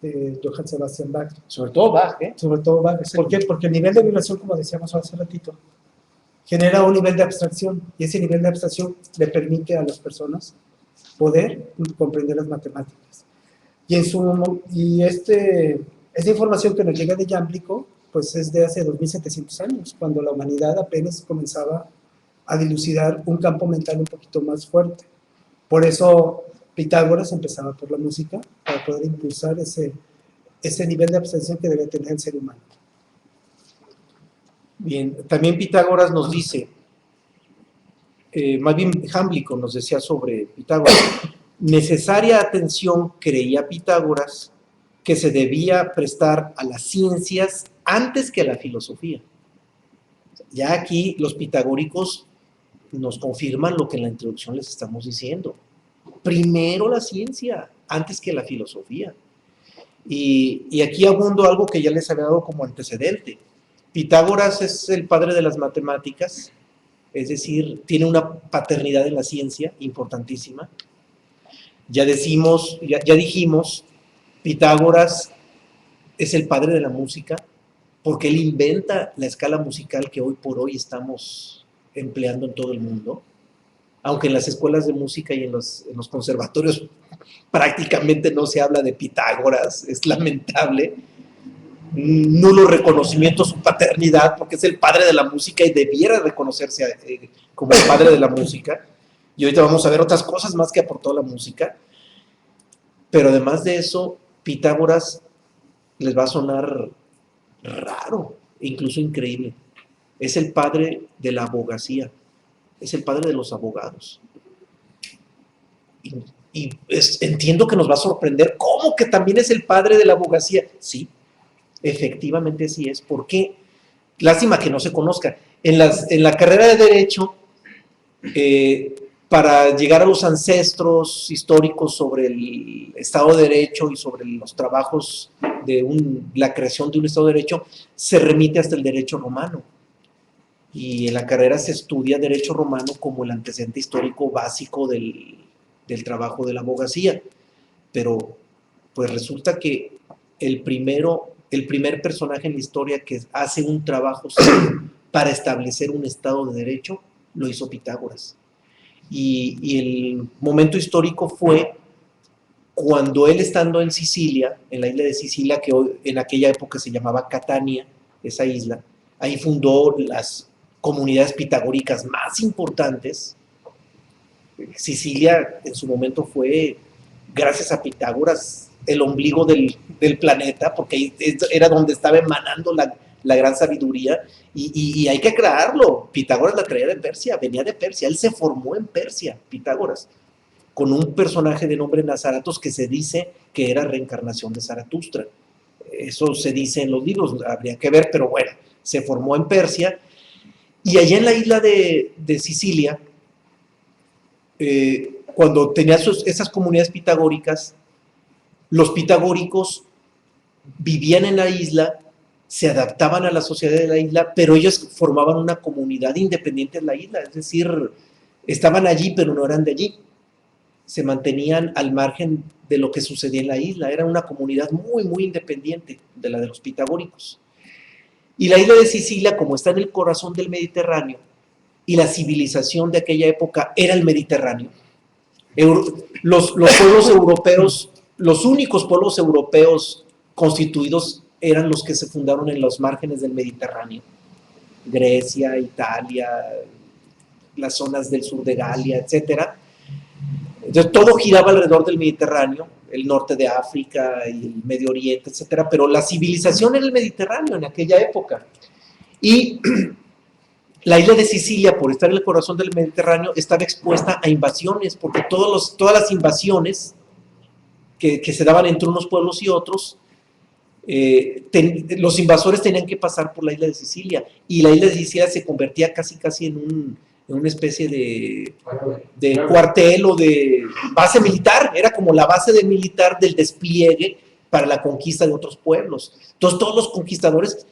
de Johann Sebastian Bach.
Sobre todo Bach, ¿eh?
Sobre todo Bach. ¿Por qué? Porque el nivel de vibración, como decíamos hace ratito, genera un nivel de abstracción, y ese nivel de abstracción le permite a las personas poder comprender las matemáticas. Esta información que nos llega de Jámblico, pues es de hace 2700 años, cuando la humanidad apenas comenzaba a dilucidar un campo mental un poquito más fuerte. Por eso Pitágoras empezaba por la música, para poder impulsar ese nivel de abstracción que debe tener el ser humano.
Bien, también Pitágoras nos dice, más bien Jámblico nos decía sobre Pitágoras, necesaria atención, creía Pitágoras, que se debía prestar a las ciencias antes que a la filosofía. Ya aquí los pitagóricos nos confirman lo que en la introducción les estamos diciendo. Primero la ciencia, antes que la filosofía. Y aquí abundo algo que ya les había dado como antecedente. Pitágoras es el padre de las matemáticas, es decir, tiene una paternidad en la ciencia importantísima. Ya dijimos, Pitágoras es el padre de la música, porque él inventa la escala musical que hoy por hoy estamos empleando en todo el mundo, aunque en las escuelas de música y en los conservatorios prácticamente no se habla de Pitágoras, es lamentable, nulo reconocimiento a su paternidad, porque es el padre de la música y debiera reconocerse como el padre de la música, y ahorita vamos a ver otras cosas más que aportó la música, pero además de eso, Pitágoras les va a sonar raro, incluso increíble. Es el padre de la abogacía, es el padre de los abogados. Entiendo que nos va a sorprender, ¿cómo que también es el padre de la abogacía? Sí, efectivamente sí es. ¿Por qué? Lástima que no se conozca. En la carrera de Derecho, para llegar a los ancestros históricos sobre el Estado de Derecho y sobre los trabajos de la creación de un Estado de Derecho, se remite hasta el derecho romano. Y en la carrera se estudia derecho romano como el antecedente histórico básico del trabajo de la abogacía. Pero pues resulta que el primer personaje en la historia que hace un trabajo para establecer un Estado de Derecho, lo hizo Pitágoras. Y el momento histórico fue cuando él, estando en Sicilia, en la isla de Sicilia, que hoy, en aquella época se llamaba Catania, esa isla, ahí fundó las comunidades pitagóricas más importantes. Sicilia en su momento fue, gracias a Pitágoras, el ombligo del planeta, porque ahí era donde estaba emanando la gran sabiduría, y hay que aclararlo, Pitágoras la traía de Persia, venía de Persia, él se formó en Persia, Pitágoras, con un personaje de nombre Nazaratos que se dice que era reencarnación de Zaratustra. Eso se dice en los libros, habría que ver, pero bueno, se formó en Persia, y allá en la isla de Sicilia, cuando tenía esas comunidades pitagóricas, los pitagóricos vivían en la isla, se adaptaban a la sociedad de la isla, pero ellos formaban una comunidad independiente en la isla, es decir, estaban allí pero no eran de allí, se mantenían al margen de lo que sucedía en la isla, era una comunidad muy, muy independiente de la de los pitagóricos. Y la isla de Sicilia, como está en el corazón del Mediterráneo, y la civilización de aquella época era el Mediterráneo, los pueblos europeos, los únicos pueblos europeos constituidos eran los que se fundaron en los márgenes del Mediterráneo. Grecia, Italia, las zonas del sur de Galia, etc. Entonces todo giraba alrededor del Mediterráneo, el norte de África y el Medio Oriente, etc. Pero la civilización era el Mediterráneo en aquella época. Y la isla de Sicilia, por estar en el corazón del Mediterráneo, estaba expuesta a invasiones, porque todas las invasiones que se daban entre unos pueblos y otros, los invasores tenían que pasar por la isla de Sicilia, y la isla de Sicilia se convertía casi en una especie de cuartel o de base militar, era como la base militar del despliegue para la conquista de otros pueblos. Entonces todos los conquistadores,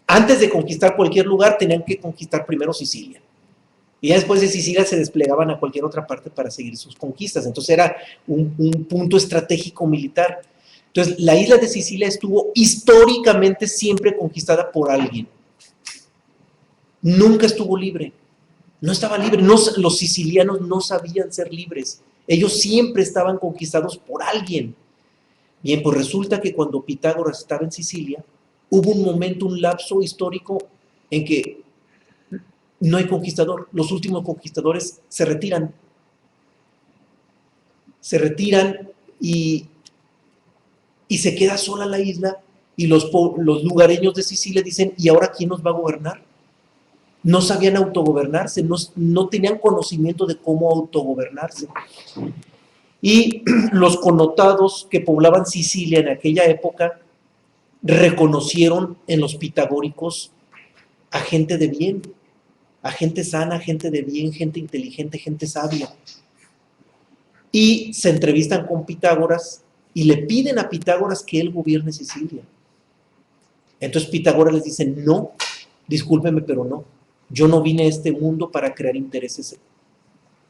antes de conquistar cualquier lugar, tenían que conquistar primero Sicilia. Y ya después de Sicilia se desplegaban a cualquier otra parte para seguir sus conquistas. Entonces era un punto estratégico militar. Entonces la isla de Sicilia estuvo históricamente siempre conquistada por alguien. Nunca estuvo libre. No estaba libre. Los sicilianos no sabían ser libres. Ellos siempre estaban conquistados por alguien. Bien, pues resulta que cuando Pitágoras estaba en Sicilia, hubo un momento, un lapso histórico en que no hay conquistador. Los últimos conquistadores se retiran. Se retiran y se queda sola la isla, y los lugareños de Sicilia dicen, ¿y ahora quién nos va a gobernar? No sabían autogobernarse, no tenían conocimiento de cómo autogobernarse. Y los connotados que poblaban Sicilia en aquella época reconocieron en los pitagóricos a gente de bien, a gente sana, gente de bien, gente inteligente, gente sabia. Y se entrevistan con Pitágoras y le piden a Pitágoras que él gobierne Sicilia. Entonces Pitágoras les dice, no, discúlpeme, pero no. Yo no vine a este mundo para crear intereses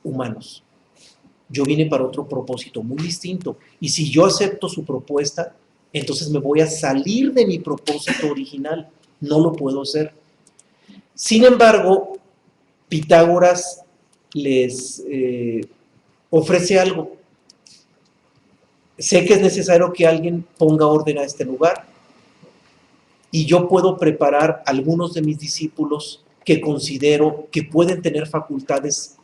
humanos. Yo vine para otro propósito muy distinto. Y si yo acepto su propuesta, entonces me voy a salir de mi propósito original. No lo puedo hacer. Sin embargo, Pitágoras les ofrece algo. Sé que es necesario que alguien ponga orden a este lugar y yo puedo preparar a algunos de mis discípulos que considero que pueden tener facultades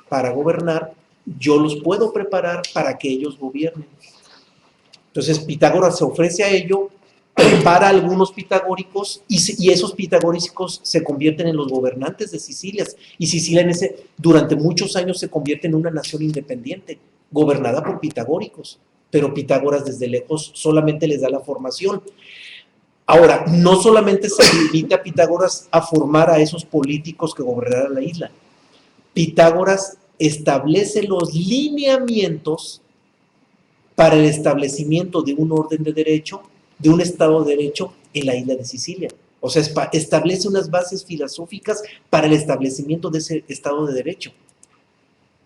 para gobernar, yo los puedo preparar para que ellos gobiernen. Entonces Pitágoras se ofrece a ello, prepara a algunos pitagóricos y esos pitagóricos se convierten en los gobernantes de Sicilia. Y Sicilia durante muchos años se convierte en una nación independiente, gobernada por pitagóricos. Pero Pitágoras desde lejos solamente les da la formación. Ahora, no solamente se limita a Pitágoras a formar a esos políticos que gobernaran la isla. Pitágoras establece los lineamientos para el establecimiento de un orden de derecho, de un Estado de Derecho en la isla de Sicilia. O sea, establece unas bases filosóficas para el establecimiento de ese Estado de Derecho.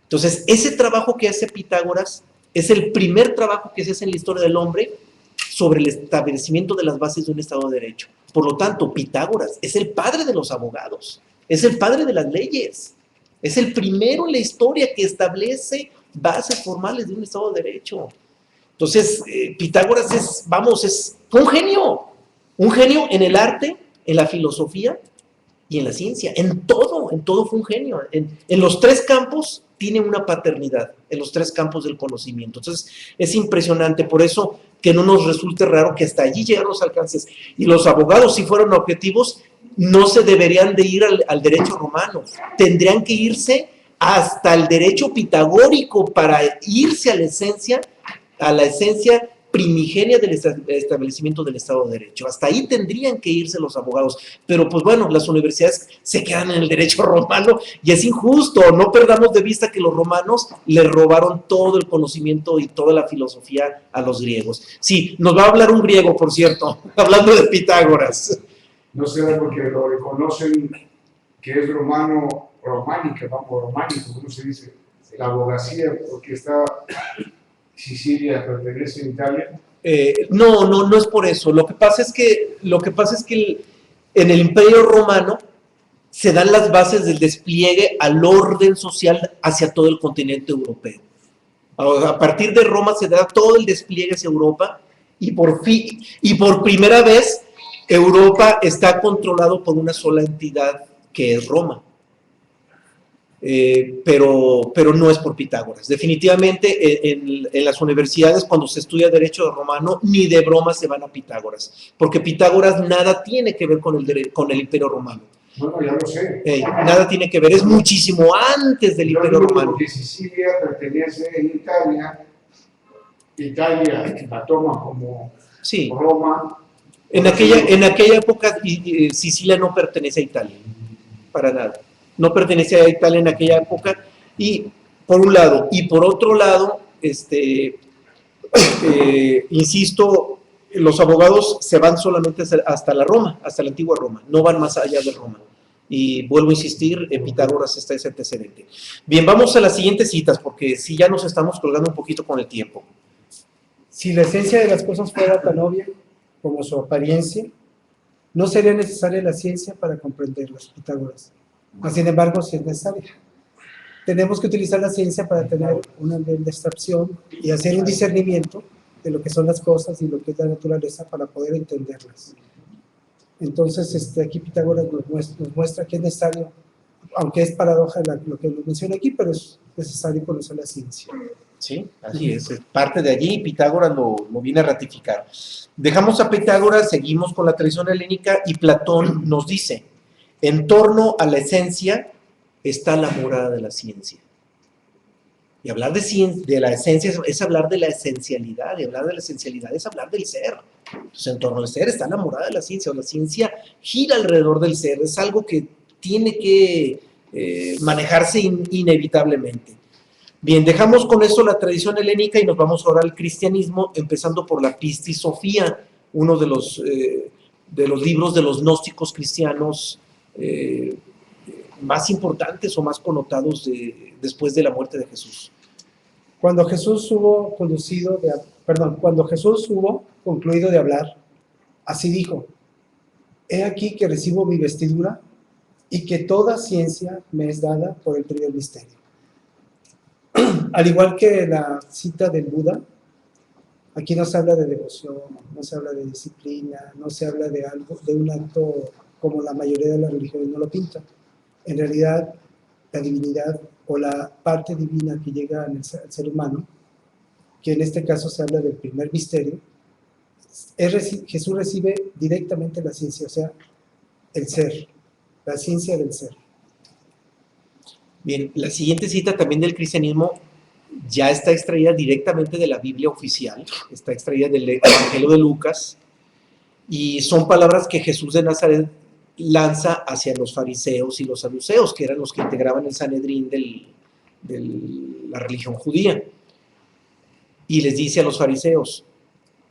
Entonces, ese trabajo que hace Pitágoras es el primer trabajo que se hace en la historia del hombre sobre el establecimiento de las bases de un Estado de Derecho. Por lo tanto, Pitágoras es el padre de los abogados, es el padre de las leyes, es el primero en la historia que establece bases formales de un Estado de Derecho. Entonces, Pitágoras es un genio en el arte, en la filosofía y en la ciencia, en todo fue un genio. En los tres campos tiene una paternidad, en los tres campos del conocimiento. Entonces, es impresionante, por eso que no nos resulte raro que hasta allí llegan los alcances. Y los abogados, si fueron objetivos, no se deberían de ir al derecho romano, tendrían que irse hasta el derecho pitagórico para irse a la esencia primigenia del establecimiento del Estado de Derecho. Hasta ahí tendrían que irse los abogados, pero pues bueno, las universidades se quedan en el derecho romano y es injusto. No perdamos de vista que los romanos le robaron todo el conocimiento y toda la filosofía a los griegos. Sí, nos va a hablar un griego, por cierto, hablando de Pitágoras.
No será porque lo reconocen que es románico, ¿cómo se dice? La abogacía, porque está Sicilia pertenece a Italia.
No es por eso. Lo que pasa es que en el Imperio Romano se dan las bases del despliegue al orden social hacia todo el continente europeo. A partir de Roma se da todo el despliegue hacia Europa y por primera vez Europa está controlado por una sola entidad que es Roma. Pero no es por Pitágoras. Definitivamente en las universidades cuando se estudia derecho romano ni de broma se van a Pitágoras, porque Pitágoras nada tiene que ver con el Imperio Romano.
Bueno, ya lo sé.
Nada tiene que ver, es muchísimo antes del Imperio Romano.
Porque Sicilia pertenece a Italia la toma como
Sí.
Roma.
En aquella época Sicilia no pertenece a Italia, para nada. No pertenecía a Italia en aquella época, y por un lado, y por otro lado, insisto, los abogados se van solamente hasta la antigua Roma, no van más allá de Roma. Y vuelvo a insistir, en Pitágoras está ese antecedente. Bien, vamos a las siguientes citas, porque si ya nos estamos colgando un poquito con el tiempo.
Si la esencia de las cosas fuera tan obvia como su apariencia, no sería necesaria la ciencia para comprenderlas, Pitágoras. Sin embargo, sí es necesaria. Tenemos que utilizar la ciencia para tener una abstracción y hacer un discernimiento de lo que son las cosas y lo que es la naturaleza para poder entenderlas. Entonces, aquí Pitágoras nos muestra que es necesario, aunque es paradoja lo que nos menciona aquí, pero es necesario conocer la ciencia.
Sí, así es parte de allí, Pitágoras lo viene a ratificar. Dejamos a Pitágoras, seguimos con la tradición helénica y Platón nos dice: en torno a la esencia está la morada de la ciencia. Y hablar de la esencia es hablar de la esencialidad, y hablar de la esencialidad es hablar del ser. Entonces, en torno al ser está la morada de la ciencia, o la ciencia gira alrededor del ser, es algo que tiene que manejarse inevitablemente. Bien, dejamos con eso la tradición helénica y nos vamos ahora al cristianismo, empezando por la Pistis Sophia, uno de los libros de los gnósticos cristianos más importantes o más connotados después de la muerte de Jesús.
Cuando Jesús hubo concluido de hablar, así dijo: he aquí que recibo mi vestidura y que toda ciencia me es dada por el primer misterio. Al igual que la cita del Buda, aquí no se habla de devoción, no se habla de disciplina, no se habla de algo, de un acto como la mayoría de las religiones no lo pintan. En realidad, la divinidad o la parte divina que llega al ser humano, que en este caso se habla del primer misterio, Jesús recibe directamente la ciencia, o sea, el ser, la ciencia del ser.
Bien, la siguiente cita también del cristianismo ya está extraída directamente de la Biblia oficial, está extraída del Evangelio de Lucas, y son palabras que Jesús de Nazaret lanza hacia los fariseos y los saduceos, que eran los que integraban el Sanedrín de la religión judía. Y les dice a los fariseos: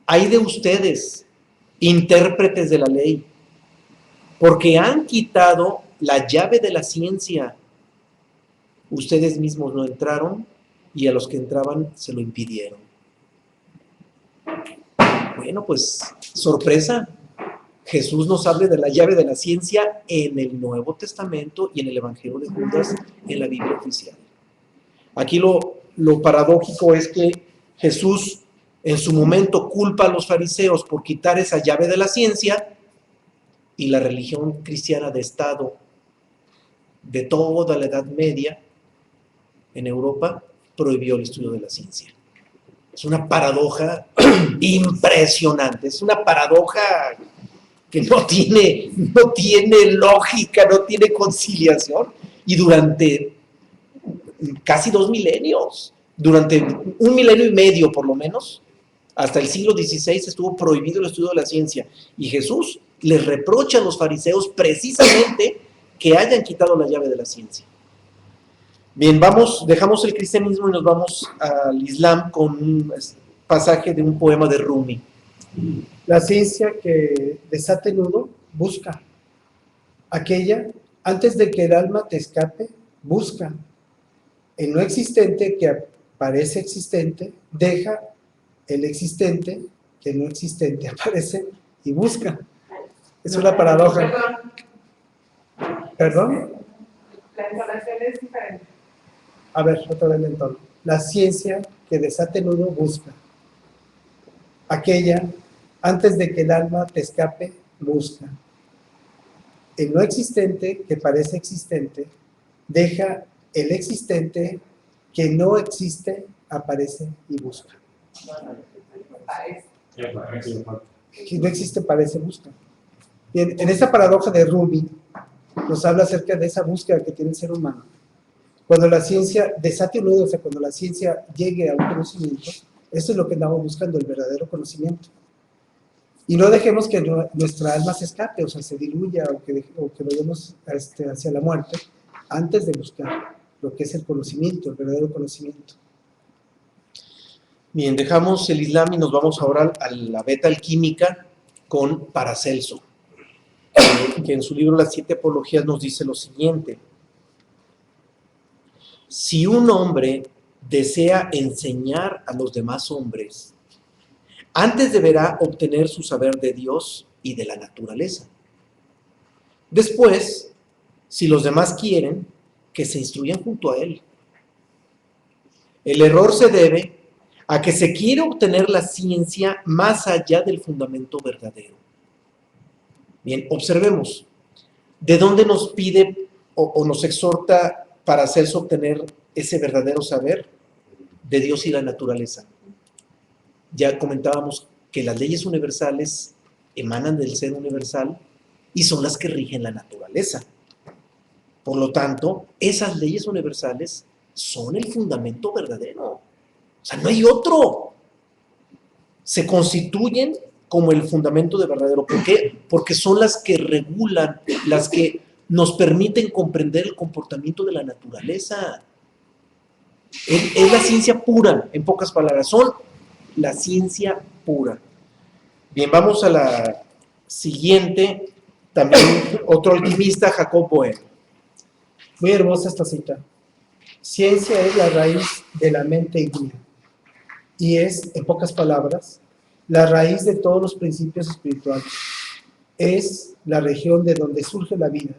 ay de ustedes, intérpretes de la ley, porque han quitado la llave de la ciencia. Ustedes mismos no entraron y a los que entraban se lo impidieron. Bueno, pues, sorpresa. Jesús nos habla de la llave de la ciencia en el Nuevo Testamento y en el Evangelio de Judas en la Biblia oficial. Aquí lo paradójico es que Jesús en su momento culpa a los fariseos por quitar esa llave de la ciencia, y la religión cristiana de Estado de toda la Edad Media en Europa prohibió el estudio de la ciencia. Es una paradoja impresionante, es una paradoja que no tiene lógica, no tiene conciliación, y durante casi 2 milenios, durante 1 milenio y medio por lo menos, hasta el siglo XVI estuvo prohibido el estudio de la ciencia, y Jesús les reprocha a los fariseos precisamente que hayan quitado la llave de la ciencia. Bien, dejamos el cristianismo y nos vamos al Islam con un pasaje de un poema de Rumi.
La ciencia que desate nudo, busca. Aquella, antes de que el alma te escape, busca. El no existente que parece existente, deja el existente que no existente aparece y busca. Es una paradoja. ¿Perdón?
La entonación es diferente.
A ver, otra vez el tono. La ciencia que desate nudo, busca. Aquella, antes de que el alma te escape, busca. El no existente que parece existente, deja el existente que no existe, aparece y busca. Que no existe, parece, busca. Bien, en esta paradoja de Rumi nos habla acerca de esa búsqueda que tiene el ser humano. Cuando la ciencia desate un nudo, o sea, cuando la ciencia llegue a un conocimiento, eso es lo que andamos buscando, el verdadero conocimiento. Y no dejemos que nuestra alma se escape, o sea, se diluya, o que vayamos hacia la muerte, antes de buscar lo que es el conocimiento, el verdadero conocimiento.
Bien, dejamos el Islam y nos vamos ahora a la beta alquímica con Paracelso, que en su libro Las 7 Apologías nos dice lo siguiente: si un hombre desea enseñar a los demás hombres, antes deberá obtener su saber de Dios y de la naturaleza. Después, si los demás quieren, que se instruyan junto a él. El error se debe a que se quiere obtener la ciencia más allá del fundamento verdadero. Bien, observemos. ¿De dónde nos pide o nos exhorta Paracelso obtener ese verdadero saber? De Dios y la naturaleza. Ya comentábamos que las leyes universales emanan del ser universal y son las que rigen la naturaleza. Por lo tanto, esas leyes universales son el fundamento verdadero. O sea, no hay otro. Se constituyen como el fundamento de verdadero. ¿Por qué? Porque son las que regulan, las que nos permiten comprender el comportamiento de la naturaleza. Es la ciencia pura, en pocas palabras. Son la ciencia pura. Bien, vamos a la siguiente. También otro alquimista, Jacob Boehme.
Muy hermosa esta cita. Ciencia es la raíz de la mente ignia y es, en pocas palabras, la raíz de todos los principios espirituales. Es la región de donde surge la vida.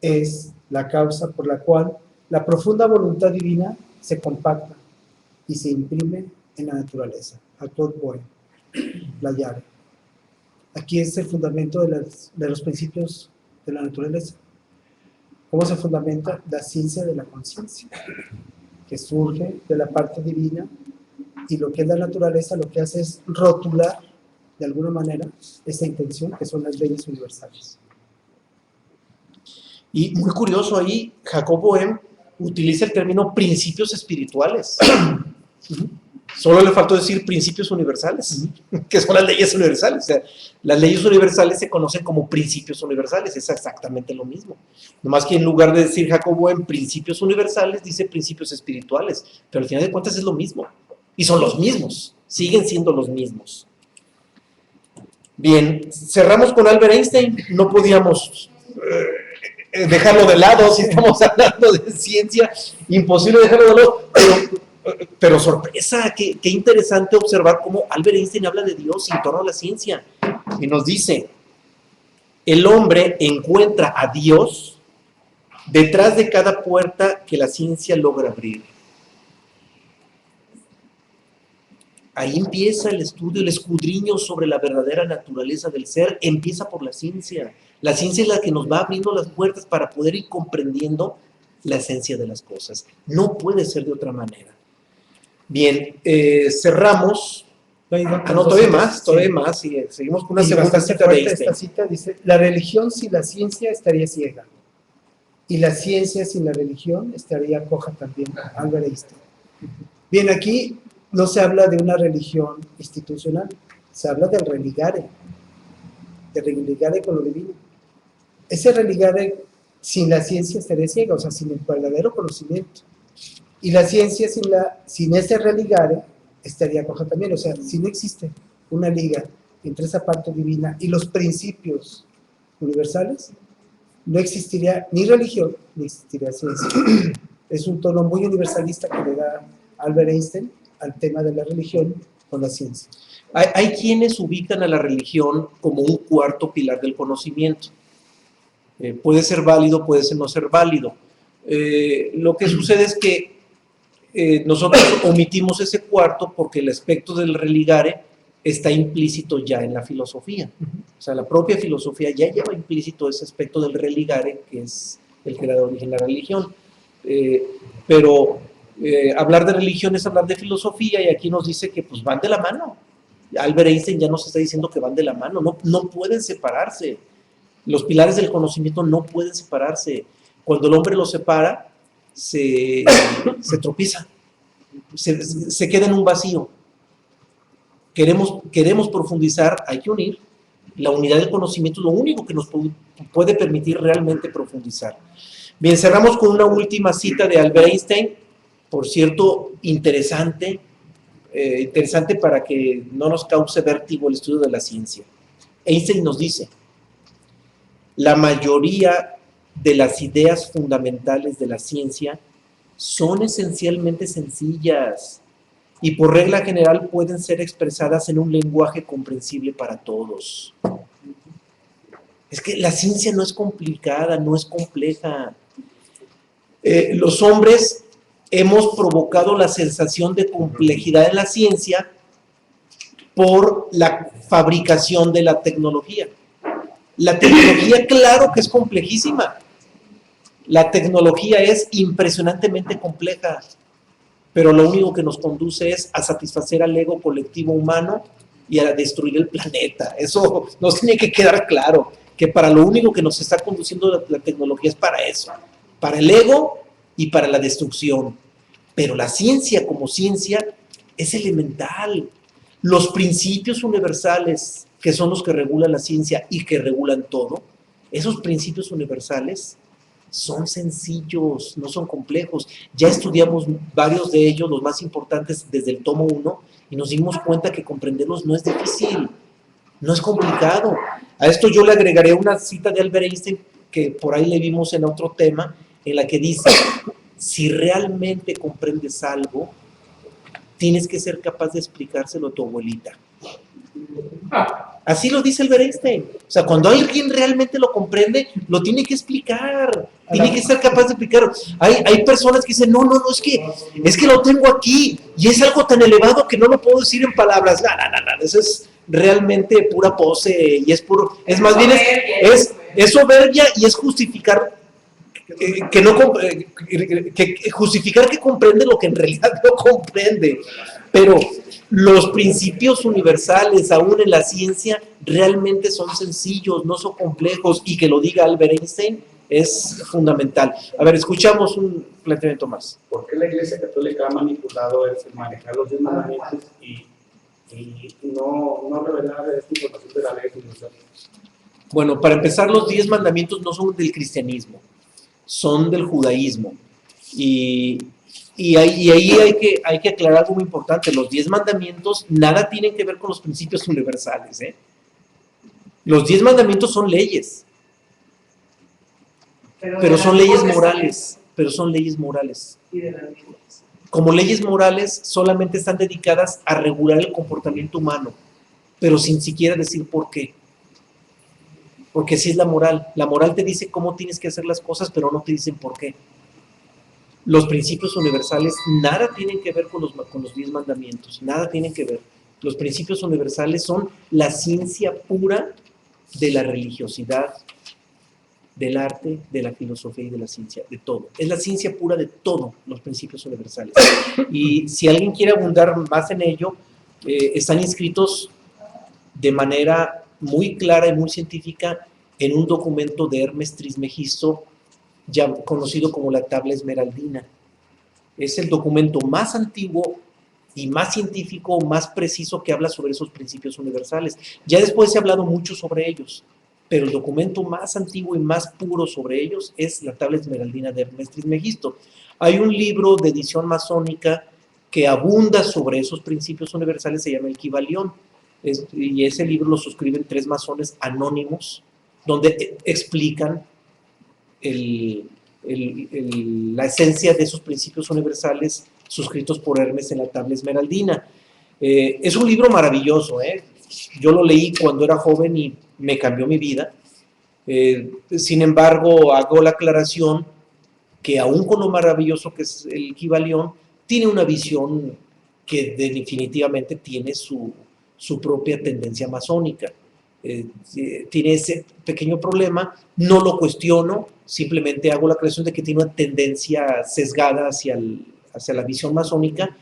Es la causa por la cual la profunda voluntad divina se compacta y se imprime en la naturaleza. Jacob Boehme, la llave. Aquí es el fundamento de los principios de la naturaleza. ¿Cómo se fundamenta? La ciencia de la conciencia, que surge de la parte divina, y lo que es la naturaleza lo que hace es rotular, de alguna manera, esa intención, que son las leyes universales.
Y muy curioso ahí, Jacob Boehme utiliza el término principios espirituales. Solo le faltó decir principios universales, que son las leyes universales. O sea, las leyes universales se conocen como principios universales, es exactamente lo mismo. Nomás que en lugar de decir Jacob Boehme principios universales, dice principios espirituales, pero al final de cuentas es lo mismo. Y son los mismos, siguen siendo los mismos. Bien, cerramos con Albert Einstein. No podíamos dejarlo de lado si estamos hablando de ciencia, imposible dejarlo de lado, pero sorpresa, qué interesante observar cómo Albert Einstein habla de Dios en torno a la ciencia, y nos dice: el hombre encuentra a Dios detrás de cada puerta que la ciencia logra abrir. Ahí empieza el estudio, el escudriño sobre la verdadera naturaleza del ser, empieza por la ciencia. La ciencia es la que nos va abriendo las puertas para poder ir comprendiendo la esencia de las cosas. No puede ser de otra manera. Bien, cerramos. Todavía más, y seguimos con una segunda cita de Einstein.
Esta cita dice: la religión sin la ciencia estaría ciega, y la ciencia sin la religión estaría coja también. Albert Einstein. Bien, aquí no se habla de una religión institucional, se habla del religare, de religare con lo divino. Ese religare sin la ciencia estaría ciega, o sea, sin el verdadero conocimiento. Y la ciencia sin ese religare estaría coja también, o sea, si no existe una liga entre esa parte divina y los principios universales, no existiría ni religión, ni existiría ciencia. Es un tono muy universalista que le da Albert Einstein al tema de la religión con la ciencia.
Hay quienes ubican a la religión como un cuarto pilar del conocimiento. Puede ser válido, puede no ser válido. Lo que sucede es que nosotros omitimos ese cuarto porque el aspecto del religare está implícito ya en la filosofía. O sea, la propia filosofía ya lleva implícito ese aspecto del religare, que es el que da origen a la religión. Pero hablar de religión es hablar de filosofía, y aquí nos dice que pues van de la mano. Albert Einstein ya nos está diciendo que van de la mano, no pueden separarse. Los pilares del conocimiento no pueden separarse. Cuando el hombre los separa, se tropieza, se queda en un vacío. Queremos profundizar, hay que unir. La unidad del conocimiento es lo único que nos puede permitir realmente profundizar. Bien, cerramos con una última cita de Albert Einstein, por cierto, interesante para que no nos cause vértigo el estudio de la ciencia. Einstein nos dice: la mayoría de las ideas fundamentales de la ciencia son esencialmente sencillas y por regla general pueden ser expresadas en un lenguaje comprensible para todos. Es que la ciencia no es complicada, no es compleja. Los hombres hemos provocado la sensación de complejidad en la ciencia por la fabricación de la tecnología. La tecnología, claro que es complejísima. La tecnología es impresionantemente compleja, pero lo único que nos conduce es a satisfacer al ego colectivo humano y a destruir el planeta. Eso nos tiene que quedar claro, que para lo único que nos está conduciendo la tecnología es para eso, para el ego y para la destrucción. Pero la ciencia como ciencia es elemental. Los principios universales, que son los que regulan la ciencia y que regulan todo, esos principios universales son sencillos, no son complejos. Ya estudiamos varios de ellos, los más importantes, desde el tomo 1, y nos dimos cuenta que comprenderlos no es difícil, no es complicado. A esto yo le agregaré una cita de Albert Einstein, que por ahí le vimos en otro tema, en la que dice, si realmente comprendes algo, tienes que ser capaz de explicárselo a tu abuelita. Así lo dice Albert Einstein. O sea, cuando alguien realmente lo comprende, lo tiene que explicar, tiene que ser capaz de explicar. Hay personas que dicen, no, es que lo tengo aquí, y es algo tan elevado que no lo puedo decir en palabras. No, eso es realmente pura pose, y es puro, es más bien, es soberbia, y es justificar justificar que comprende lo que en realidad no comprende. Pero los principios universales, aún en la ciencia, realmente son sencillos, no son complejos, y que lo diga Albert Einstein es fundamental. A ver, escuchamos un planteamiento más.
¿Por qué la Iglesia Católica ha manipulado el manejar los 10 mandamientos y no revelar esta información de la ley universal?
Bueno, para empezar, los 10 mandamientos no son del cristianismo, son del judaísmo. Y ahí hay que aclarar algo muy importante. Los 10 mandamientos nada tienen que ver con los principios universales, ¿eh? Los 10 mandamientos son leyes, pero son leyes morales,
Y de las leyes.
Como leyes morales solamente están dedicadas a regular el comportamiento humano, pero sin siquiera decir por qué. Porque así es la moral. La moral te dice cómo tienes que hacer las cosas, pero no te dicen por qué. Los principios universales nada tienen que ver con los 10 mandamientos, nada tienen que ver. Los principios universales son la ciencia pura de la religiosidad, del arte, de la filosofía y de la ciencia, de todo. Es la ciencia pura de todo, los principios universales. Y si alguien quiere abundar más en ello, están inscritos de manera muy clara y muy científica en un documento de Hermes Trismegisto, ya conocido como la Tabla Esmeraldina. Es el documento más antiguo y más científico, más preciso, que habla sobre esos principios universales. Ya después se ha hablado mucho sobre ellos, pero el documento más antiguo y más puro sobre ellos es la Tabla Esmeraldina de Hermes Trismegisto. Hay un libro de edición masónica que abunda sobre esos principios universales, se llama el Kybalión, y ese libro lo suscriben 3 masones anónimos, donde explican la esencia de esos principios universales suscritos por Hermes en la Tabla Esmeraldina. Es un libro maravilloso, ¿eh? Yo lo leí cuando era joven y me cambió mi vida. Sin embargo, hago la aclaración que aún con lo maravilloso que es el Kybalión, tiene una visión que definitivamente tiene su propia tendencia masónica. Tiene ese pequeño problema, no lo cuestiono, simplemente hago la aclaración de que tiene una tendencia sesgada hacia la visión masónica,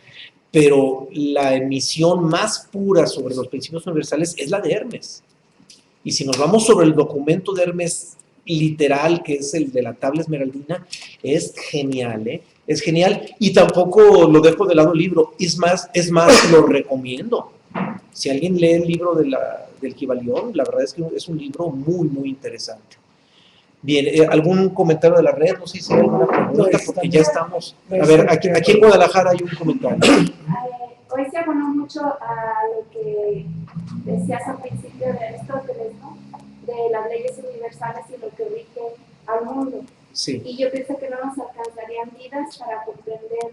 pero la emisión más pura sobre los principios universales es la de Hermes. Y si nos vamos sobre el documento de Hermes literal, que es el de la Tabla Esmeraldina, es genial, ¿eh? Es genial, y tampoco lo dejo de lado el libro, es más, lo recomiendo. Si alguien lee el libro del Kybalión, la verdad es que es un libro muy, muy interesante. Bien, ¿algún comentario de la red? No sé si hay alguna pregunta, porque ya estamos. A ver, aquí en Guadalajara hay un comentario.
Hoy se abonó mucho a lo que decías al principio de Aristóteles, ¿no? De las leyes universales y lo que rige al mundo.
Sí.
Y yo pienso que no nos alcanzarían vidas para comprender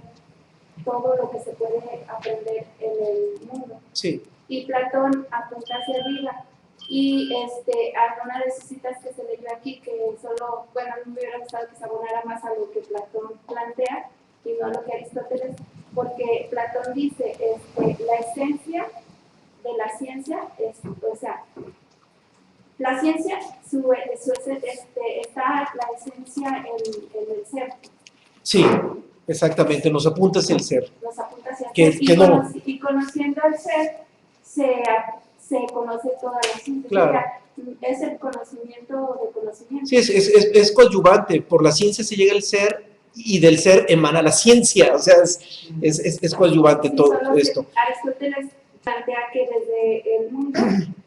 todo lo que se puede aprender en el mundo.
Sí.
Y Platón apunta hacia arriba. Y alguna de sus citas que se leyó aquí, que solo, bueno, a mí me hubiera gustado que se abonara más a lo que Platón plantea y no a lo que Aristóteles, porque Platón dice, la esencia de la ciencia es, o sea, la ciencia, está la esencia en el ser.
Sí, exactamente, nos apunta hacia el ser.
Nos apunta hacia el ser. Y conociendo el ser, se conoce toda la ciencia.
Claro.
O sea, es el conocimiento de conocimiento.
Sí, es coadyuvante. Por la ciencia se llega al ser y del ser emana la ciencia, o sea, es coadyuvante
Sí,
todo
solo que
esto.
Aristóteles plantea que desde el mundo,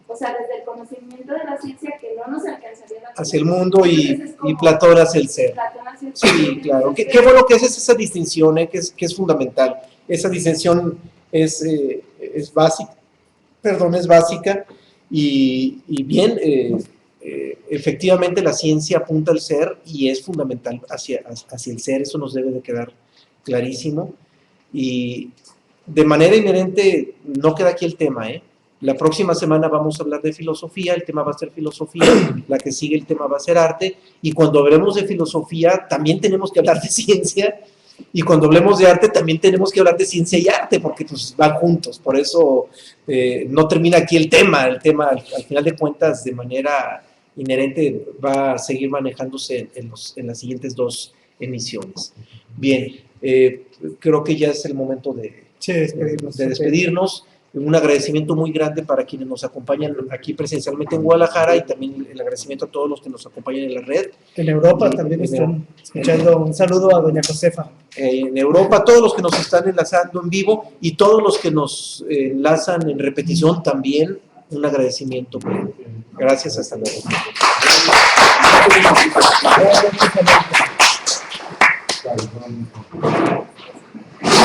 o sea, desde el conocimiento de la ciencia, que no nos alcanzaría la
Hacia el mundo
Entonces es
y
como
Platón hacia el ser.
Platón hacia el ser.
Sí, claro. Qué bueno que haces esa distinción, que es fundamental. Esa distinción es básica, es básica y bien, efectivamente la ciencia apunta al ser y es fundamental hacia el ser, eso nos debe de quedar clarísimo. Y de manera inherente, no queda aquí el tema, La próxima semana vamos a hablar de filosofía, el tema va a ser filosofía, la que sigue el tema va a ser arte, y cuando hablemos de filosofía también tenemos que hablar de ciencia, y cuando hablemos de arte también tenemos que hablar de ciencia y arte, porque pues van juntos, por eso no termina aquí el tema al final de cuentas de manera inherente va a seguir manejándose en las siguientes 2 emisiones. Bien, creo que ya es el momento de despedirnos. Un agradecimiento muy grande para quienes nos acompañan aquí presencialmente en Guadalajara y también el agradecimiento a todos los que nos acompañan en la red.
En Europa también están escuchando. Un saludo a doña Josefa.
En Europa, todos los que nos están enlazando en vivo y todos los que nos enlazan en repetición también, un agradecimiento. Gracias, hasta luego.